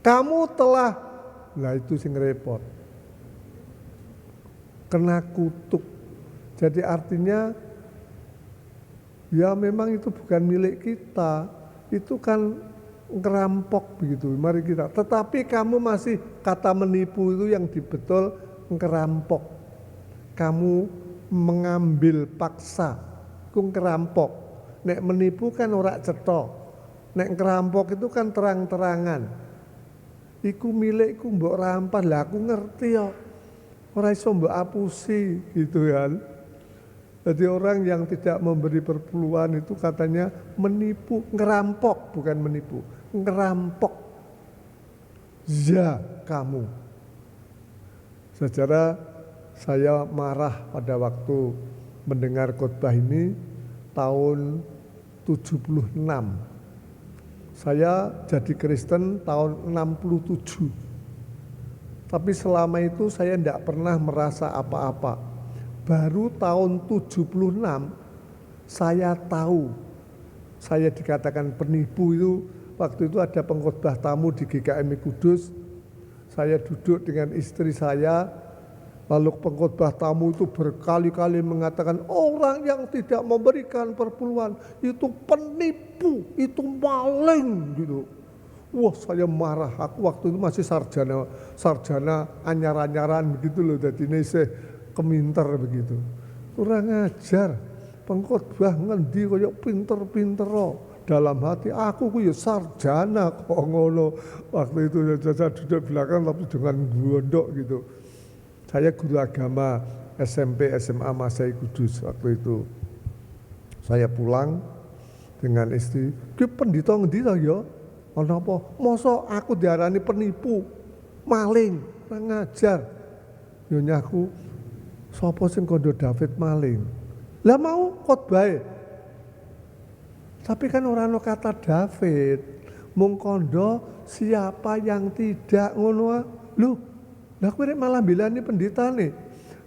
Kamu telah, nah itu sing repot. Kena kutuk. Jadi artinya ya memang itu bukan milik kita. Itu kan ngerampok begitu. Mari kita. Tetapi kamu masih kata menipu itu yang betul ngerampok. Kamu mengambil paksa. Itu ngerampok. Nek menipu kan ora cetha. Nek ngerampok itu kan terang-terangan. Iku milikku mbok rampas lah aku ngerti ya. Ora iso mbok apusi gitu kan. Jadi orang yang tidak memberi perpuluhan itu katanya menipu, ngerampok bukan menipu, ngerampok. Ya kamu. Secara saya marah pada waktu mendengar khotbah ini tahun 76. Saya jadi Kristen tahun 67. Tapi selama itu saya tidak pernah merasa apa-apa. Baru tahun 76 saya tahu. Saya dikatakan penipu itu. Waktu itu ada pengkhotbah tamu di GKMI Kudus. Saya duduk dengan istri saya. Lalu pengkhotbah tamu itu berkali-kali mengatakan orang yang tidak memberikan perpuluhan itu penipu, itu maling gitu. Wah saya marah, aku waktu itu masih sarjana anyar-anyaran begitu loh. Jadi ini saya keminter begitu. Kurang ajar, pengkhotbah ngendi kaya pinter-pinter dalam hati aku ku ya sarjana kok ngono. Waktu itu saya duduk belakang tapi dengan gondok gitu. Saya guru agama SMP SMA Masai Kudus waktu itu. Saya pulang dengan istri, "Ki pendhita ngendi ta ya?" "Ana apa?" "Mosok aku diarani penipu, maling, ora ngajar." Yo nyaku, "Sapa sing kandha David maling?" Lah mau khotbah. Tapi kan ora ana kata David, mung kandha siapa yang tidak ngono. Lho, lah kowe malah bilani pendeta nih.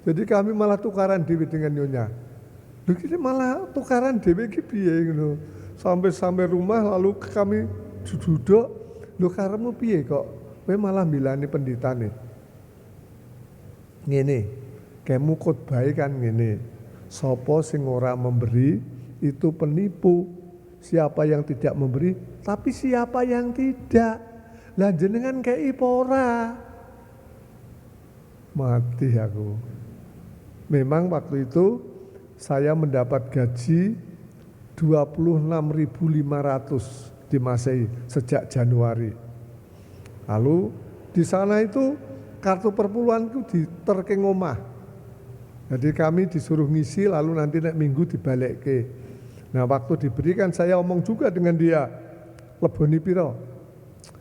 Jadi kami malah tukaran dhewe dengan nyonya. Lho iki malah tukaran dhewe iki piye ngono. Sampai rumah lalu kami duduk, lho karepmu piye kok kowe malah bilani pendeta nih. Ngene, kemu khotbah kan ngene. Sapa sing ora memberi itu penipu. Siapa yang tidak memberi, tapi siapa yang tidak. Lah jenengan kei apa ora? Mati aku. Memang waktu itu saya mendapat gaji 26.500 di Masehi sejak Januari. Lalu di sana itu kartu perpuluhan itu diterking omah. Jadi kami disuruh ngisi lalu nanti nek minggu dibalekke. Nah waktu diberikan saya omong juga dengan dia. Leboni piro?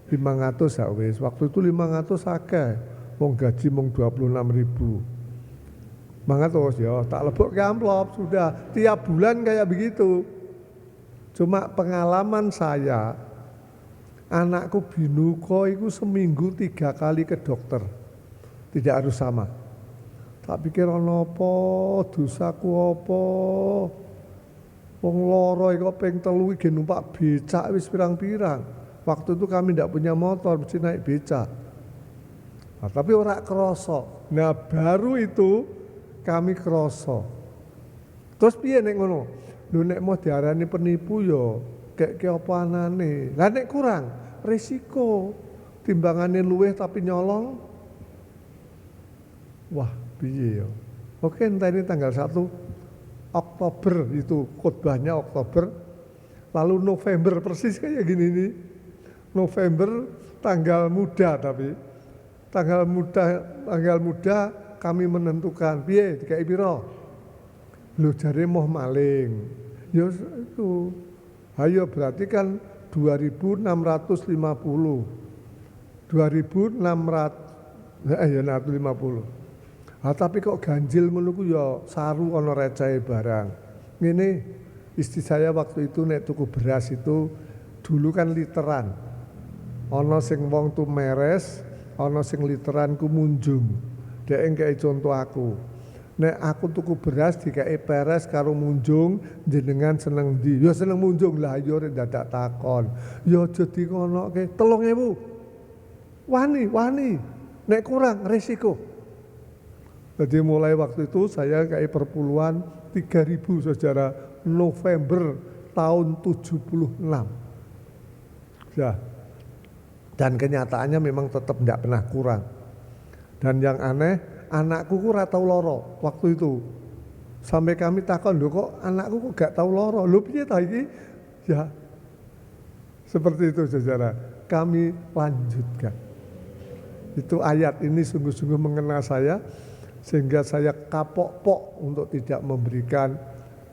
500 ya wis. Waktu itu 500 akeh. Wong gaji mung 26.000. 500 ya, tak lebok ke amplop sudah. Tiap bulan kayak begitu. Cuma pengalaman saya, anakku binuko itu seminggu 3 kali ke dokter. Tidak harus sama. Tak pikir ana apa, dosaku apa. Wong loro kok ping 3 iki numpak becak wis pirang-pirang. Waktu itu kami tidak punya motor, mesti naik becak. Nah, tapi ora kroso. Nah baru itu kami kroso. Terus piye nek ngono? Lho nek mau diarani penipu yo kek apa anane. Lah nek kurang risiko timbangane luweh tapi nyolong. Wah, piye yo. Oke, entar ini tanggal 1 Oktober itu khotbahnya Oktober. Lalu November persis kayak gini nih. November tanggal muda tapi tanggal muda kami menentukan piye dikai piro. Lho jare moh maling. Ya itu. Ayo berarti kan 2.650. 2.650. Tapi kok ganjil ngono ku ya saru ana recehe barang. Ngene, istri saya waktu itu nek tuku beras itu dulu kan literan. Ana sing wong tu meres, ana sing literan ku munjung. Dek engke contoh aku. Nek aku tuku beras dikei peres karo munjung, jenengan seneng ndi? Ya seneng munjung lah, ya ora dadak takon. Ya aja dikonoke 3.000. Wani. Nek kurang resiko. Jadi mulai waktu itu saya kayak perpuluhan 3.000 saudara, November tahun 76. Ya. Dan kenyataannya memang tetap tidak pernah kurang. Dan yang aneh, anakku ku ora tau loro waktu itu. Sampai kami takon, lho kok anakku kok gak tau loro? Lho piye ta iki? Ya. Seperti itu saudara. Kami lanjutkan. Itu ayat ini sungguh-sungguh mengena saya, sehingga saya kapok-pok untuk tidak memberikan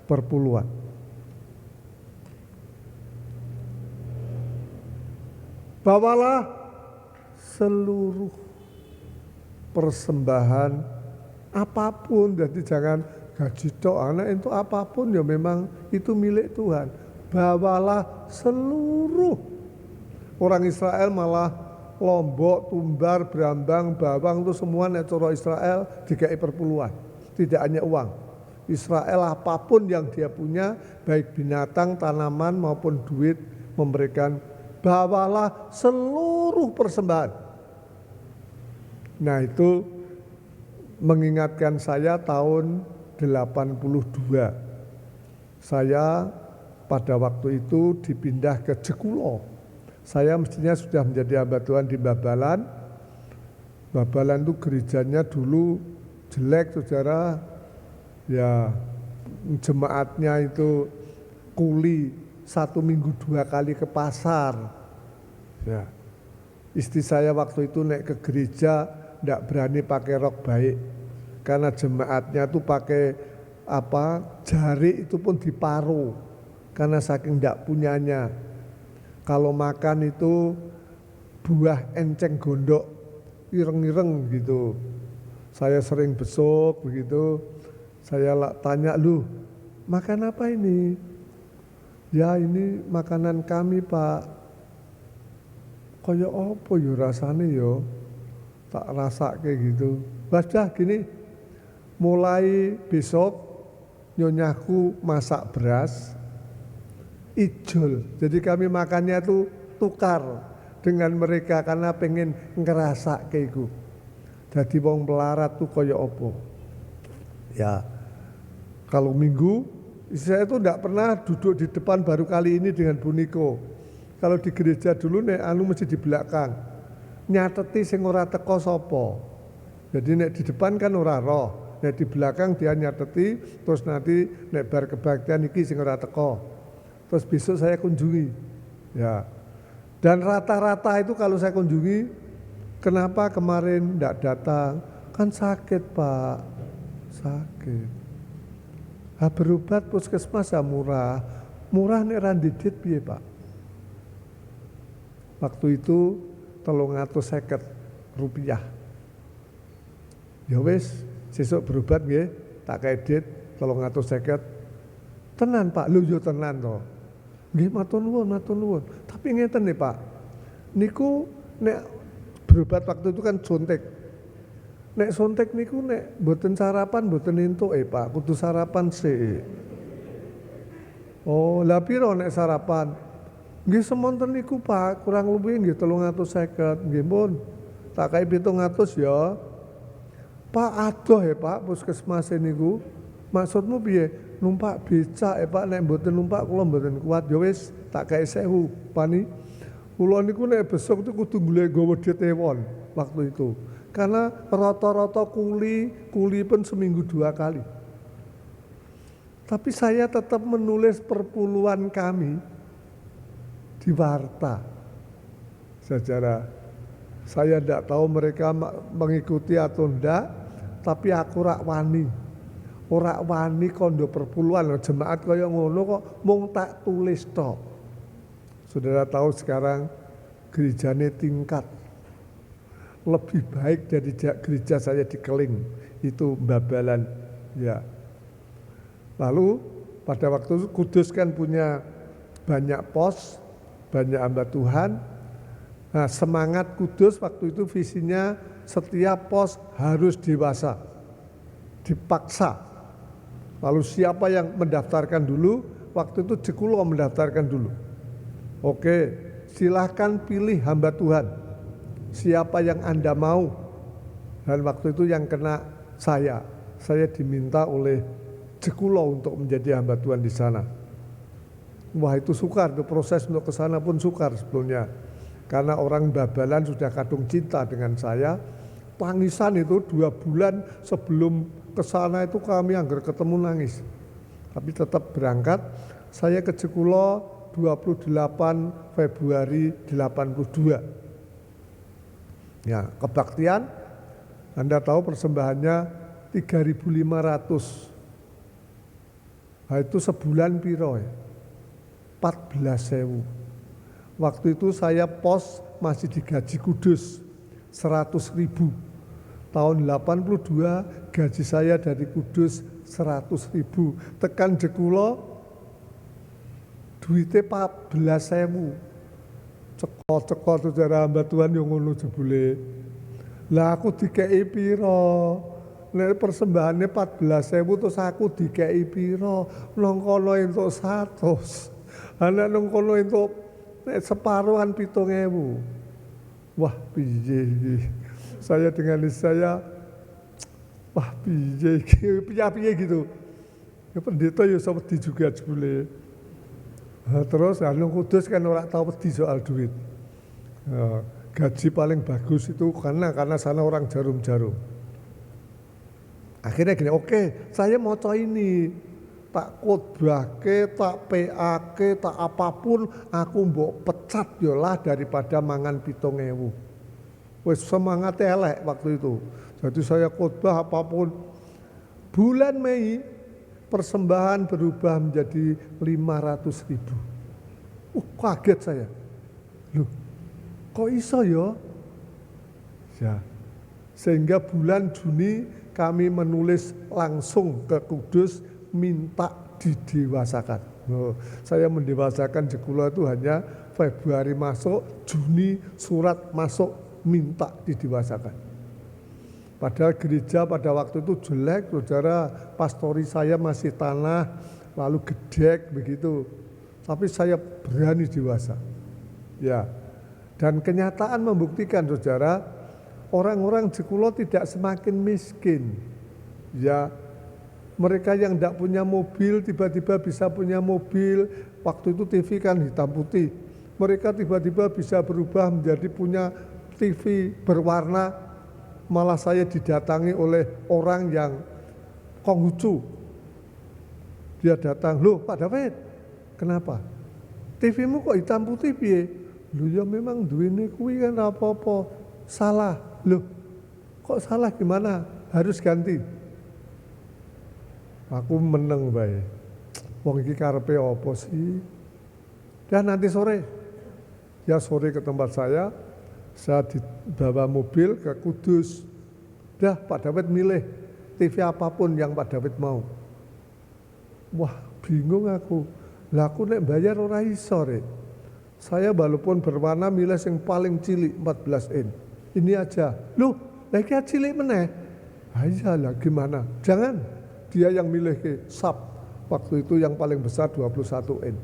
perpuluhan. Bawalah seluruh persembahan apapun, jadi jangan gaji tok anak itu apapun ya memang itu milik Tuhan. Bawalah seluruh. Orang Israel malah lombok, tumbar, brambang, bawang itu semua nek cara Israel dikai perpuluhan. Tidak hanya uang. Israel apapun yang dia punya, baik binatang, tanaman maupun duit, memberikan. Bawalah seluruh persembahan. Nah itu mengingatkan saya tahun 82. Saya pada waktu itu dipindah ke Jekulo. Saya mestinya sudah menjadi hamba Tuhan di Babalan. Babalan itu gerejanya dulu jelek saudara. Ya jemaatnya itu kuli 1 minggu 2 kali ke pasar. Ya. Istri saya waktu itu naik ke gereja tidak berani pakai rok baik. Karena jemaatnya tuh pakai jari itu pun diparuh. Karena saking tidak punyanya. Kalau makan itu buah enceng gondok, ireng-ireng gitu. Saya sering besok begitu. Saya tanya, lu makan apa ini? Ya ini makanan kami Pak. Kaya apa ya rasanya ya? Tak rasa kayak gitu. Badah gini, mulai besok nyonyaku masak beras ijol. Jadi kami makannya tuh tukar dengan mereka karena pengen ngerasa kayak gitu. Jadi wong melarat tuh kaya apa? Ya kalau minggu saya itu tidak pernah duduk di depan baru kali ini dengan Bu Niko. Kalau di gereja dulu nek mesti di belakang. Nyateti sing ora teko sapa. Jadi nek di depan kan ora roh, nek di belakang dia nyateti terus nanti nek bar kebaktian iki sing ora teko. Terus besok saya kunjungi. Ya. Dan rata-rata itu kalau saya kunjungi, kenapa kemarin tidak datang? Kan sakit Pak, sakit. Berobat puskesmas ya murah nek randidit piye Pak? Waktu itu 350 rupiah. Ya wis, sesuk berobat nggih, tak kredit 350. Tenan Pak, lho yo tenan to. Nggih matur nuwun. Tapi ngeten nih Pak. Niku nek berobat waktu itu kan suntik. Nek suntik niku nek mboten sarapan mboten entuk Pak, kudu sarapan sik. Oh, lha piro nek sarapan? Nggih semonten niku Pak, kurang luwih nggih 350. Nggih pun. Tak kae 700 ya. Pak adoh Pak puskesmas niku. Maksudmu piye? Numpak becak Pak, nek mboten numpak kula mboten kuat. Ya wis, tak kae 1000, Pani. Kula niku nek besok itu kudu golek nggawa ditewon waktu itu. Karena rata-rata kuli pun seminggu 2 kali. Tapi saya tetap menulis perpuluhan kami di warta. Sejarah saya tidak tahu mereka mengikuti atau enggak, tapi aku rak wani. Ora wani kondo perpuluhan jemaat kaya ngono kok mung tak tulis tok. Saudara tahu sekarang gerejanya tingkat. Lebih baik dari gereja saya di Keling, itu Babalan. Ya. Lalu pada waktu itu Kudus kan punya banyak pos, banyak hamba Tuhan. Nah, semangat Kudus waktu itu visinya setiap pos harus dewasa, dipaksa. Lalu siapa yang mendaftarkan dulu? Waktu itu Jekulo mendaftarkan dulu. Oke, silahkan pilih hamba Tuhan. Siapa yang Anda mau? Dan waktu itu yang kena saya diminta oleh Jekulo untuk menjadi hamba Tuhan di sana. Wah, itu sukar, itu proses untuk ke sana pun sukar sebelumnya. Karena orang Babalan sudah kadung cinta dengan saya. Tangisan itu 2 bulan sebelum ke sana itu kami anggar ketemu nangis. Tapi tetap berangkat. Saya ke Jekulo 28 Februari 82. Ya, kebaktian, Anda tahu persembahannya 3.500. Nah, itu sebulan piro ya? 14.000. Waktu itu saya pos masih digaji Kudus 100.000. Tahun 82 gaji saya dari Kudus 100.000. Tekan Jekulo duitnya 14.000. Cekol-cekol saudara hamba Tuhan yang ngono jebule. Lah aku dikei piro? Nek persembahannya 14.000 terus aku dikei piro? Nang kono entuk 100. Ana nang kono entuk separuhan 7.000. Wah, piye iki? Saya dengan istri saya, wah piye iki? Piye gitu. Ya pendeta ya wedi juga jebule. Terus Gunung Kudus kan orang tahu wedi soal duit. Gaji paling bagus itu karena sana orang jarum-jarum. Akhirnya gini, oke, saya mau coba ini, tak khotbahke, tak PA-ke, tak apapun, aku mbok pecat yolah daripada mangan 7.000. Wes semangat elek waktu itu. Jadi saya khotbah apapun. Bulan Mei persembahan berubah menjadi 500.000. Kaget saya. Loh, kok iso ya? Sehingga bulan Juni kami menulis langsung ke Kudus minta didewasakan. Saya mendewasakan Jekulo itu hanya Februari masuk, Juni surat masuk minta didewasakan. Padahal gereja pada waktu itu jelek, saudara, pastori saya masih tanah, lalu gedek begitu. Tapi saya berani dewasa. Ya. Dan kenyataan membuktikan, saudara, orang-orang Jekulo tidak semakin miskin. Ya. Mereka yang tidak punya mobil tiba-tiba bisa punya mobil. Waktu itu TV kan hitam putih. Mereka tiba-tiba bisa berubah menjadi punya TV berwarna. Malah saya didatangi oleh orang yang Konghucu. Dia datang, loh Pak David, kenapa? TV-mu kok hitam putih piye? Loh ya memang duwene kuwi kan apa-apa. Salah. Loh kok salah gimana? Harus ganti. Aku meneng bae. Wong iki karepe apa sih? Dan nanti sore. Ya sore ke tempat saya dibawa mobil ke Kudus. Dah Pak David milih TV apapun yang Pak David mau. Wah bingung aku. Lah aku nek bayar ora iso rek. Saya walaupun berwarna milih yang paling cilik 14 in. Ini aja. Loh, lagi cilik meneh. Ayolah gimana? Jangan. Dia yang milih ke sub. Waktu itu yang paling besar 21 in.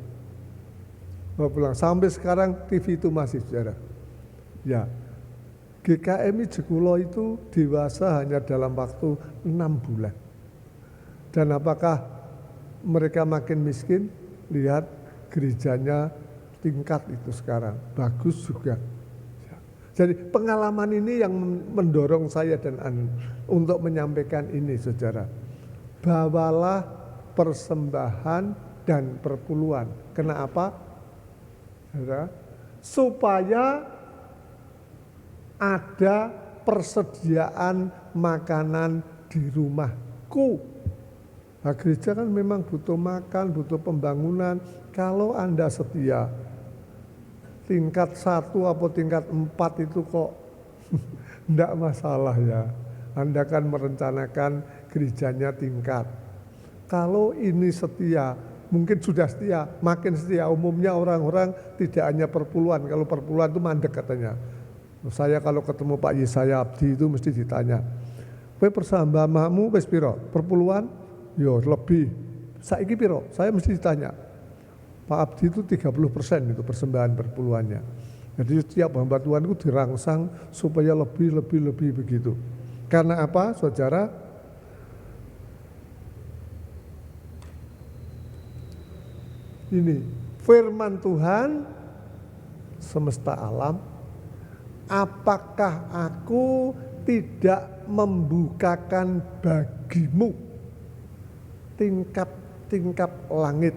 Pulang. Sampai sekarang TV itu masih, saudara. Ya, GKMI Jekulo itu dewasa hanya dalam waktu 6 bulan. Dan apakah mereka makin miskin? Lihat gerejanya tingkat itu sekarang. Bagus juga. Ya. Jadi pengalaman ini yang mendorong saya dan untuk menyampaikan ini, saudara. Bawalah persembahan dan perpuluhan. Kenapa? Saudara? Supaya ada persediaan makanan di rumahku. Nah, gereja kan memang butuh makan, butuh pembangunan. Kalau Anda setia, tingkat 1 atau tingkat 4 itu kok enggak masalah ya. Anda kan merencanakan gerejanya tingkat. Kalau ini setia, mungkin sudah setia, makin setia. Umumnya orang-orang tidak hanya perpuluhan, kalau perpuluhan itu mandek katanya. Saya kalau ketemu Pak Yesaya Abdi itu mesti ditanya, kowe persambahmu wis piro? Perpuluhan? Yo lebih. Saiki piro? Saya mesti ditanya. Pak Abdi itu 30% itu persembahan perpuluhannya. Jadi setiap hamba Tuhan itu dirangsang supaya lebih begitu. Karena apa, saudara? Ini firman Tuhan semesta alam, apakah aku tidak membukakan bagimu tingkap-tingkap langit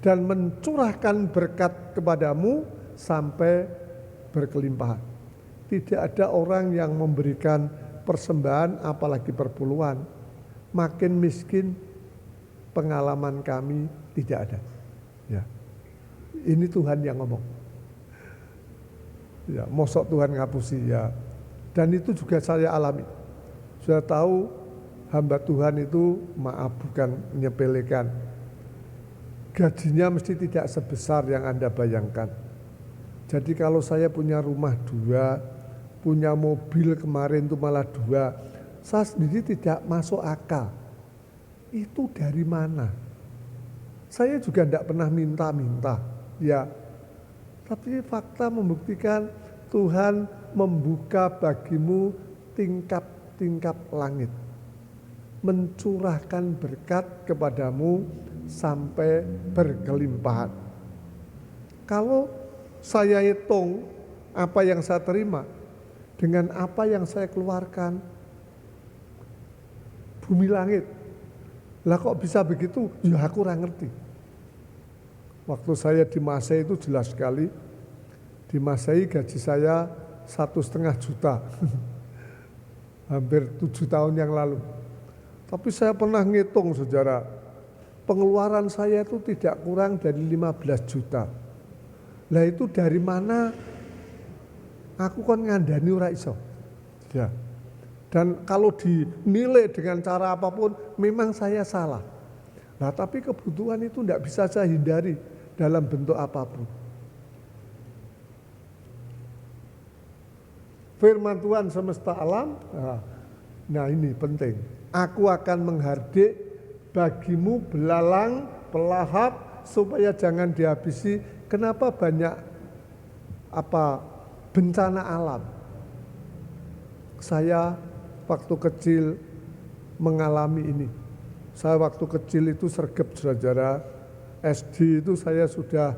dan mencurahkan berkat kepadamu sampai berkelimpahan. Tidak ada orang yang memberikan persembahan apalagi perpuluhan. Makin miskin pengalaman kami tidak ada. Ya. Ini Tuhan yang ngomong. Ya, mosok Tuhan ngapusi ya. Dan itu juga saya alami. Sudah tahu hamba Tuhan itu maaf bukan menyepelekan. Gajinya mesti tidak sebesar yang Anda bayangkan. Jadi kalau saya punya rumah 2, punya mobil kemarin itu malah 2, saya sendiri tidak masuk akal. Itu dari mana? Saya juga tidak pernah minta-minta, ya. Tapi fakta membuktikan Tuhan membuka bagimu tingkap-tingkap langit. Mencurahkan berkat kepadamu sampai berkelimpahan. Kalau saya hitung apa yang saya terima dengan apa yang saya keluarkan, bumi langit. Lah kok bisa begitu? Ya aku kurang ngerti. Waktu saya di Masai itu jelas sekali. Di Masai gaji saya 1,5 juta. Hampir 7 tahun yang lalu. Tapi saya pernah ngitung saudara. Pengeluaran saya itu tidak kurang dari 15 juta. Lah itu dari mana? Aku kan ngandani ora iso. Ya. Dan kalau dinilai dengan cara apapun, memang saya salah. Nah, tapi kebutuhan itu tidak bisa saya hindari dalam bentuk apapun. Firman Tuhan semesta alam, nah ini penting. Aku akan menghardik bagimu belalang, pelahap, supaya jangan dihabisi. Kenapa banyak bencana alam? Saya waktu kecil mengalami ini. Saya waktu kecil itu sregep saudara. SD itu saya sudah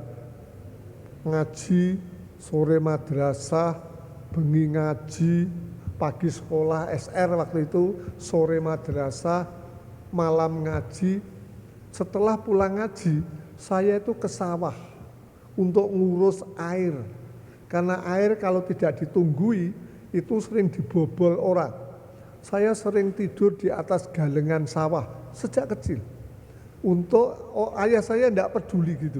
ngaji, sore madrasah, bengi ngaji, pagi sekolah SR waktu itu, sore madrasah, malam ngaji. Setelah pulang ngaji, saya itu ke sawah untuk ngurus air. Karena air kalau tidak ditunggui, itu sering dibobol orang. Saya sering tidur di atas galengan sawah sejak kecil. Ayah saya tidak peduli gitu.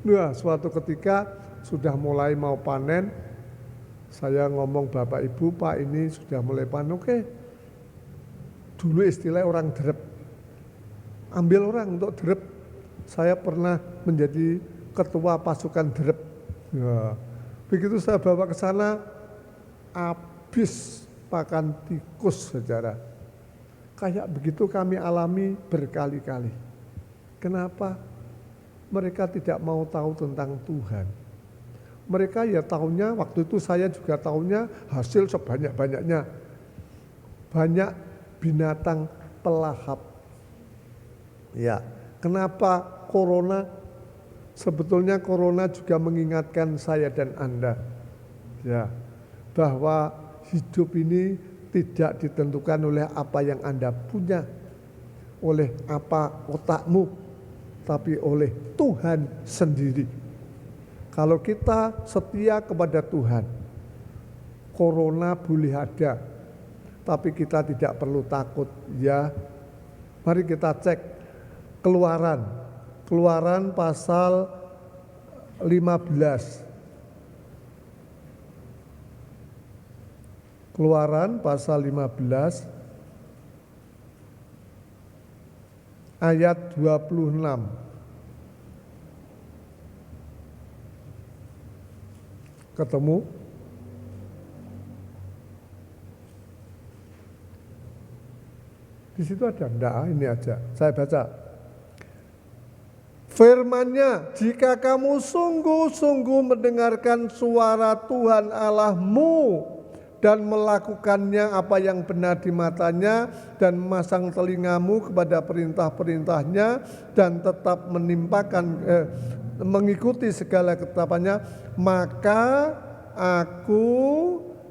Nah, suatu ketika sudah mulai mau panen, saya ngomong Bapak Ibu, Pak ini sudah mulai panen, oke. Dulu istilah orang derep. Ambil orang untuk derep. Saya pernah menjadi ketua pasukan derep. Nah, begitu saya bawa ke sana, habis pakan tikus saudara. Kayak begitu kami alami berkali-kali. Kenapa? Mereka tidak mau tahu tentang Tuhan. Mereka ya tahunya, waktu itu saya juga tahunya hasil sebanyak-banyaknya. Banyak binatang pelahap. Ya, kenapa corona? Sebetulnya corona juga mengingatkan saya dan Anda. Ya, bahwa hidup ini tidak ditentukan oleh apa yang Anda punya, oleh apa otakmu, tapi oleh Tuhan sendiri. Kalau kita setia kepada Tuhan, corona boleh ada, tapi kita tidak perlu takut. Ya, mari kita cek Keluaran pasal 15 Keluaran pasal 15 ayat 26. Ketemu? Di situ ada? Enggak, ini aja. Saya baca. Firman-Nya, jika kamu sungguh-sungguh mendengarkan suara Tuhan Allahmu dan melakukannya apa yang benar di matanya dan memasang telingamu kepada perintah-perintahnya dan tetap mengikuti segala ketetapannya, maka aku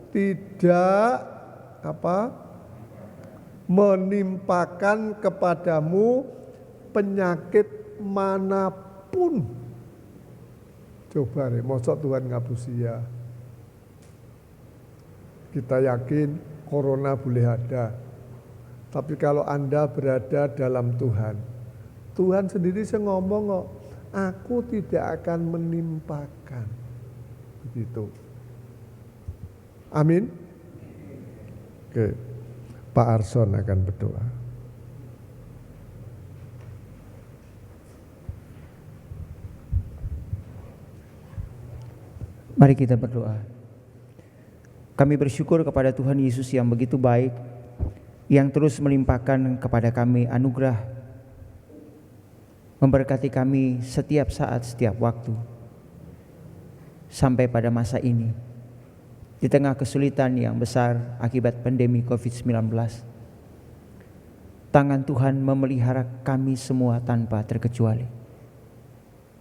tidak menimpakan kepadamu penyakit manapun. Coba nih, mosok Tuhan ngapusi ya. Kita yakin corona boleh ada. Tapi kalau Anda berada dalam Tuhan, Tuhan sendiri ngomong kok, aku tidak akan menimpakan. Begitu. Amin. Oke. Pak Arson akan berdoa. Mari kita berdoa. Kami bersyukur kepada Tuhan Yesus yang begitu baik, yang terus melimpahkan kepada kami anugerah, memberkati kami setiap saat, setiap waktu, sampai pada masa ini. Di tengah kesulitan yang besar akibat pandemi COVID-19, tangan Tuhan memelihara kami semua tanpa terkecuali.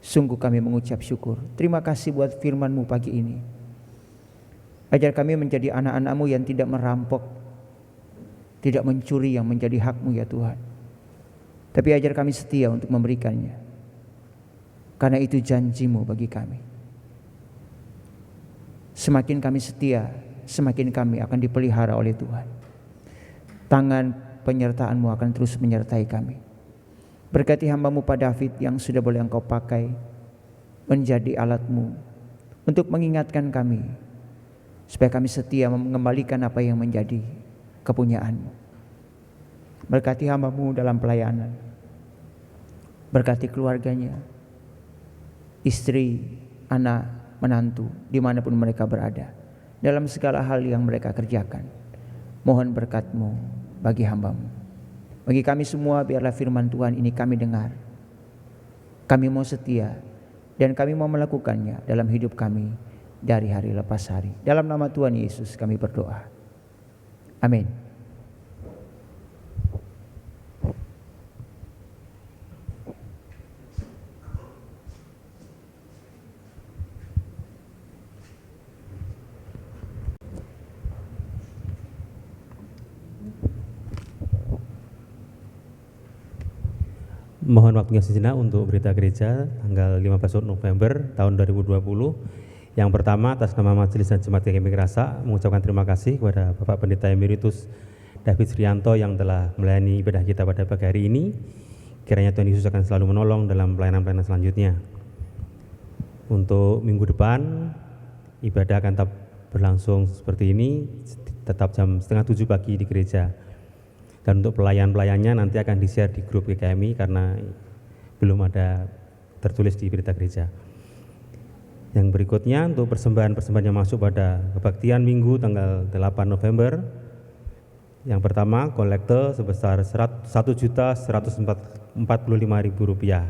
Sungguh kami mengucap syukur. Terima kasih buat firman-Mu pagi ini. Ajar kami menjadi anak-anak-Mu yang tidak merampok, tidak mencuri yang menjadi hak-Mu ya Tuhan. Tapi ajar kami setia untuk memberikannya. Karena itu janji-Mu bagi kami. Semakin kami setia, semakin kami akan dipelihara oleh Tuhan. Tangan penyertaan-Mu akan terus menyertai kami. Berkati hamba-Mu Pak David yang sudah boleh Engkau pakai menjadi alat-Mu untuk mengingatkan kami, supaya kami setia mengembalikan apa yang menjadi kepunyaan-Mu. Berkati hamba-Mu dalam pelayanan. Berkati keluarganya, istri, anak, menantu, dimanapun mereka berada, dalam segala hal yang mereka kerjakan. Mohon berkat-Mu bagi hamba-Mu. Bagi kami semua, biarlah firman Tuhan ini kami dengar. Kami mau setia dan kami mau melakukannya dalam hidup kami dari hari lepas hari. Dalam nama Tuhan Yesus kami berdoa. Amin. Mohon waktunya sejenak untuk berita gereja tanggal 15 November tahun 2020. Yang pertama, atas nama Majelis dan Jemaat GKMI Kerasa mengucapkan terima kasih kepada Bapak Pendeta Emeritus David Srianto yang telah melayani ibadah kita pada pagi hari ini. Kiranya Tuhan Yesus akan selalu menolong dalam pelayanan-pelayanan selanjutnya. Untuk minggu depan, ibadah akan tetap berlangsung seperti ini, tetap jam 6:30 pagi di gereja. Dan untuk pelayan-pelayannya nanti akan di-share di grup GKMI karena belum ada tertulis di berita gereja. Yang berikutnya untuk persembahan-persembahan yang masuk pada kebaktian minggu tanggal 8 November. Yang pertama, kolekte sebesar Rp1.145.000.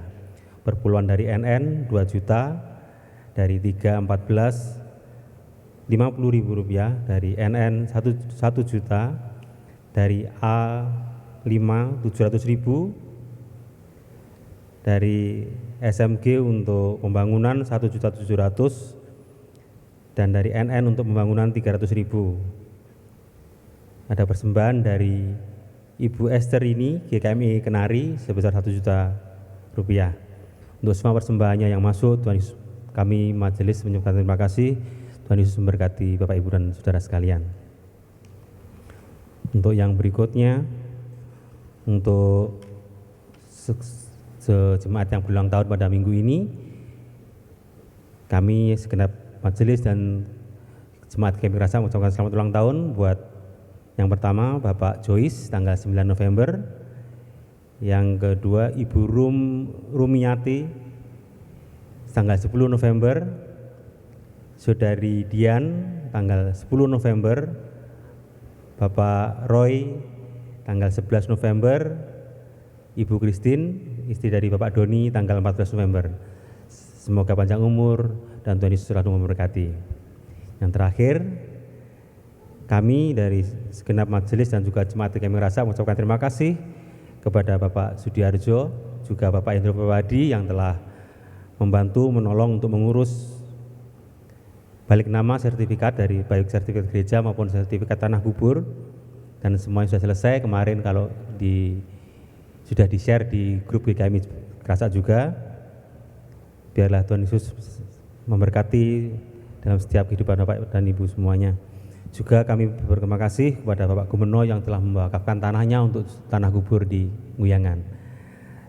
Perpuluhan dari NN 2 juta, dari 314 Rp50.000, dari NN 1 juta, dari A5 700.000, dari SMG untuk pembangunan 1.700.000, dan dari NN untuk pembangunan 300.000. Ada persembahan dari Ibu Esther ini GKMI Kenari sebesar Rp1 juta. Untuk semua persembahannya yang masuk, Tuhan Yesus, kami majelis mengucapkan terima kasih. Tuhan Yesus memberkati Bapak Ibu dan saudara sekalian. Untuk yang berikutnya, untuk jemaat yang berulang tahun pada minggu ini, kami segenap majelis dan Jemaat GKMI Rasa mengucapkan selamat ulang tahun buat yang pertama Bapak Joyce tanggal 9 November, yang kedua Ibu Rumiati tanggal 10 November, Saudari Dian tanggal 10 November, Bapak Roy tanggal 11 November, Ibu Christine istri dari Bapak Doni tanggal 14 November. Semoga panjang umur dan Tuhan Yesus selalu memberkati. Yang terakhir, kami dari segenap majelis dan juga jemaat GKMI Rasa mengucapkan terima kasih kepada Bapak Sudiarjo, juga Bapak Indro Pawadi yang telah membantu menolong untuk mengurus balik nama sertifikat dari baik sertifikat gereja maupun sertifikat tanah kubur, dan semuanya sudah selesai kemarin. Kalau sudah di-share di grup GKMI Rasa juga. Biarlah Tuhan Yesus memberkati dalam setiap kehidupan Bapak dan Ibu semuanya. Juga kami berterima kasih kepada Bapak Gubernur yang telah mewakafkan tanahnya untuk tanah kubur di Nguyangan.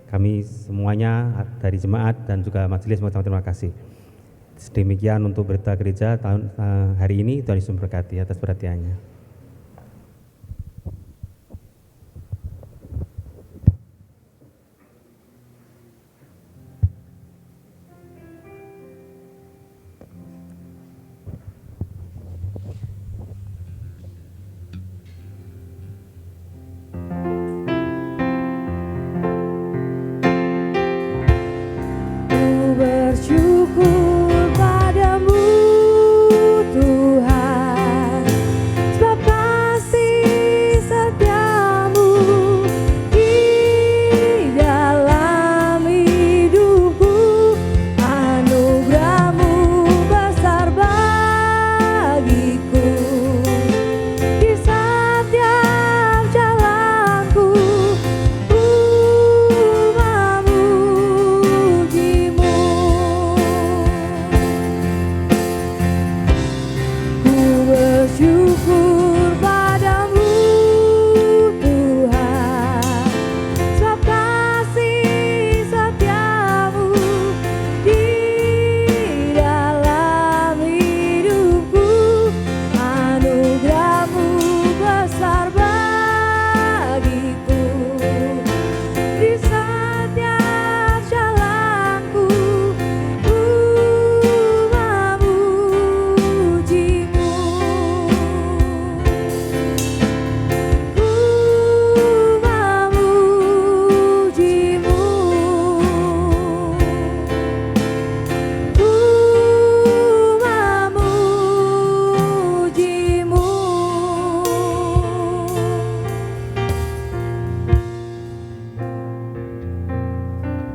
Kami semuanya dari jemaat dan juga majelis mengucapkan terima kasih. Demikian untuk berita gereja tahun hari ini. Tuhan Yesus memberkati atas perhatiannya. Bersyukur padamu Tuhan, sebab kasih setiamu di dalam hidupku. Anugerahmu besar bagiku, di setiap jalanku ku memujimu. Bersyukur padamu Tuhan, sebab kasih setiamu di dalam hidupku. Anugerahmu besar bagiku, di setiap jalanku ku memujimu.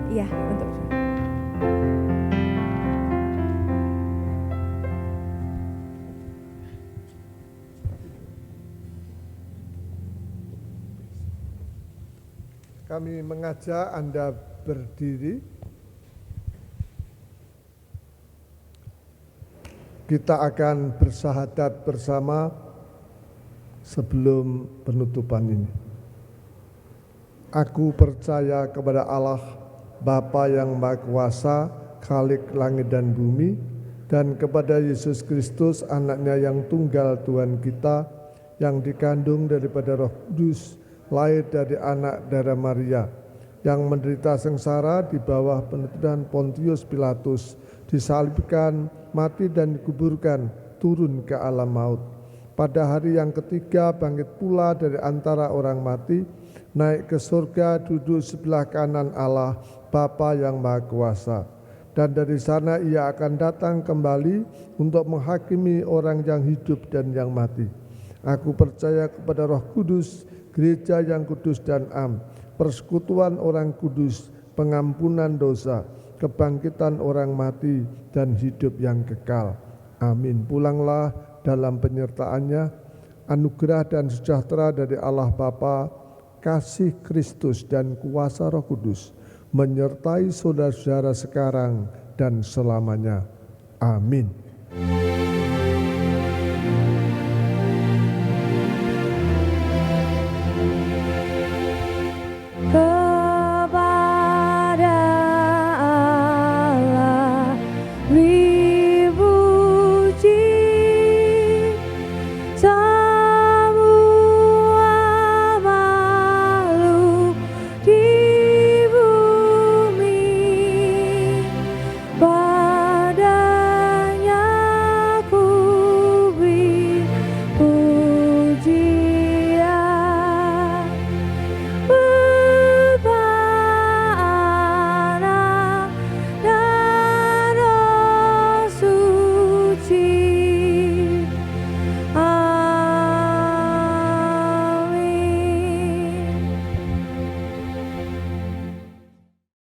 Iya, untuk Kami mengajak Anda berdiri. Kita akan bersahadat bersama sebelum penutupan ini. Aku percaya kepada Allah, Bapa yang Maha Kuasa, Khalik langit dan bumi, dan kepada Yesus Kristus, anaknya yang tunggal Tuhan kita, yang dikandung daripada Roh Kudus, lahir dari anak darah Maria, yang menderita sengsara di bawah penuntutan Pontius Pilatus, disalibkan, mati dan dikuburkan, turun ke alam maut. Pada hari yang ketiga bangkit pula dari antara orang mati, naik ke surga, duduk sebelah kanan Allah, Bapa yang Maha Kuasa. Dan dari sana ia akan datang kembali untuk menghakimi orang yang hidup dan yang mati. Aku percaya kepada Roh Kudus, gereja yang kudus dan am, persekutuan orang kudus, pengampunan dosa, kebangkitan orang mati, dan hidup yang kekal. Amin. Pulanglah dalam penyertaannya, anugerah dan sejahtera dari Allah Bapa, kasih Kristus dan kuasa Roh Kudus menyertai saudara-saudara sekarang dan selamanya. Amin.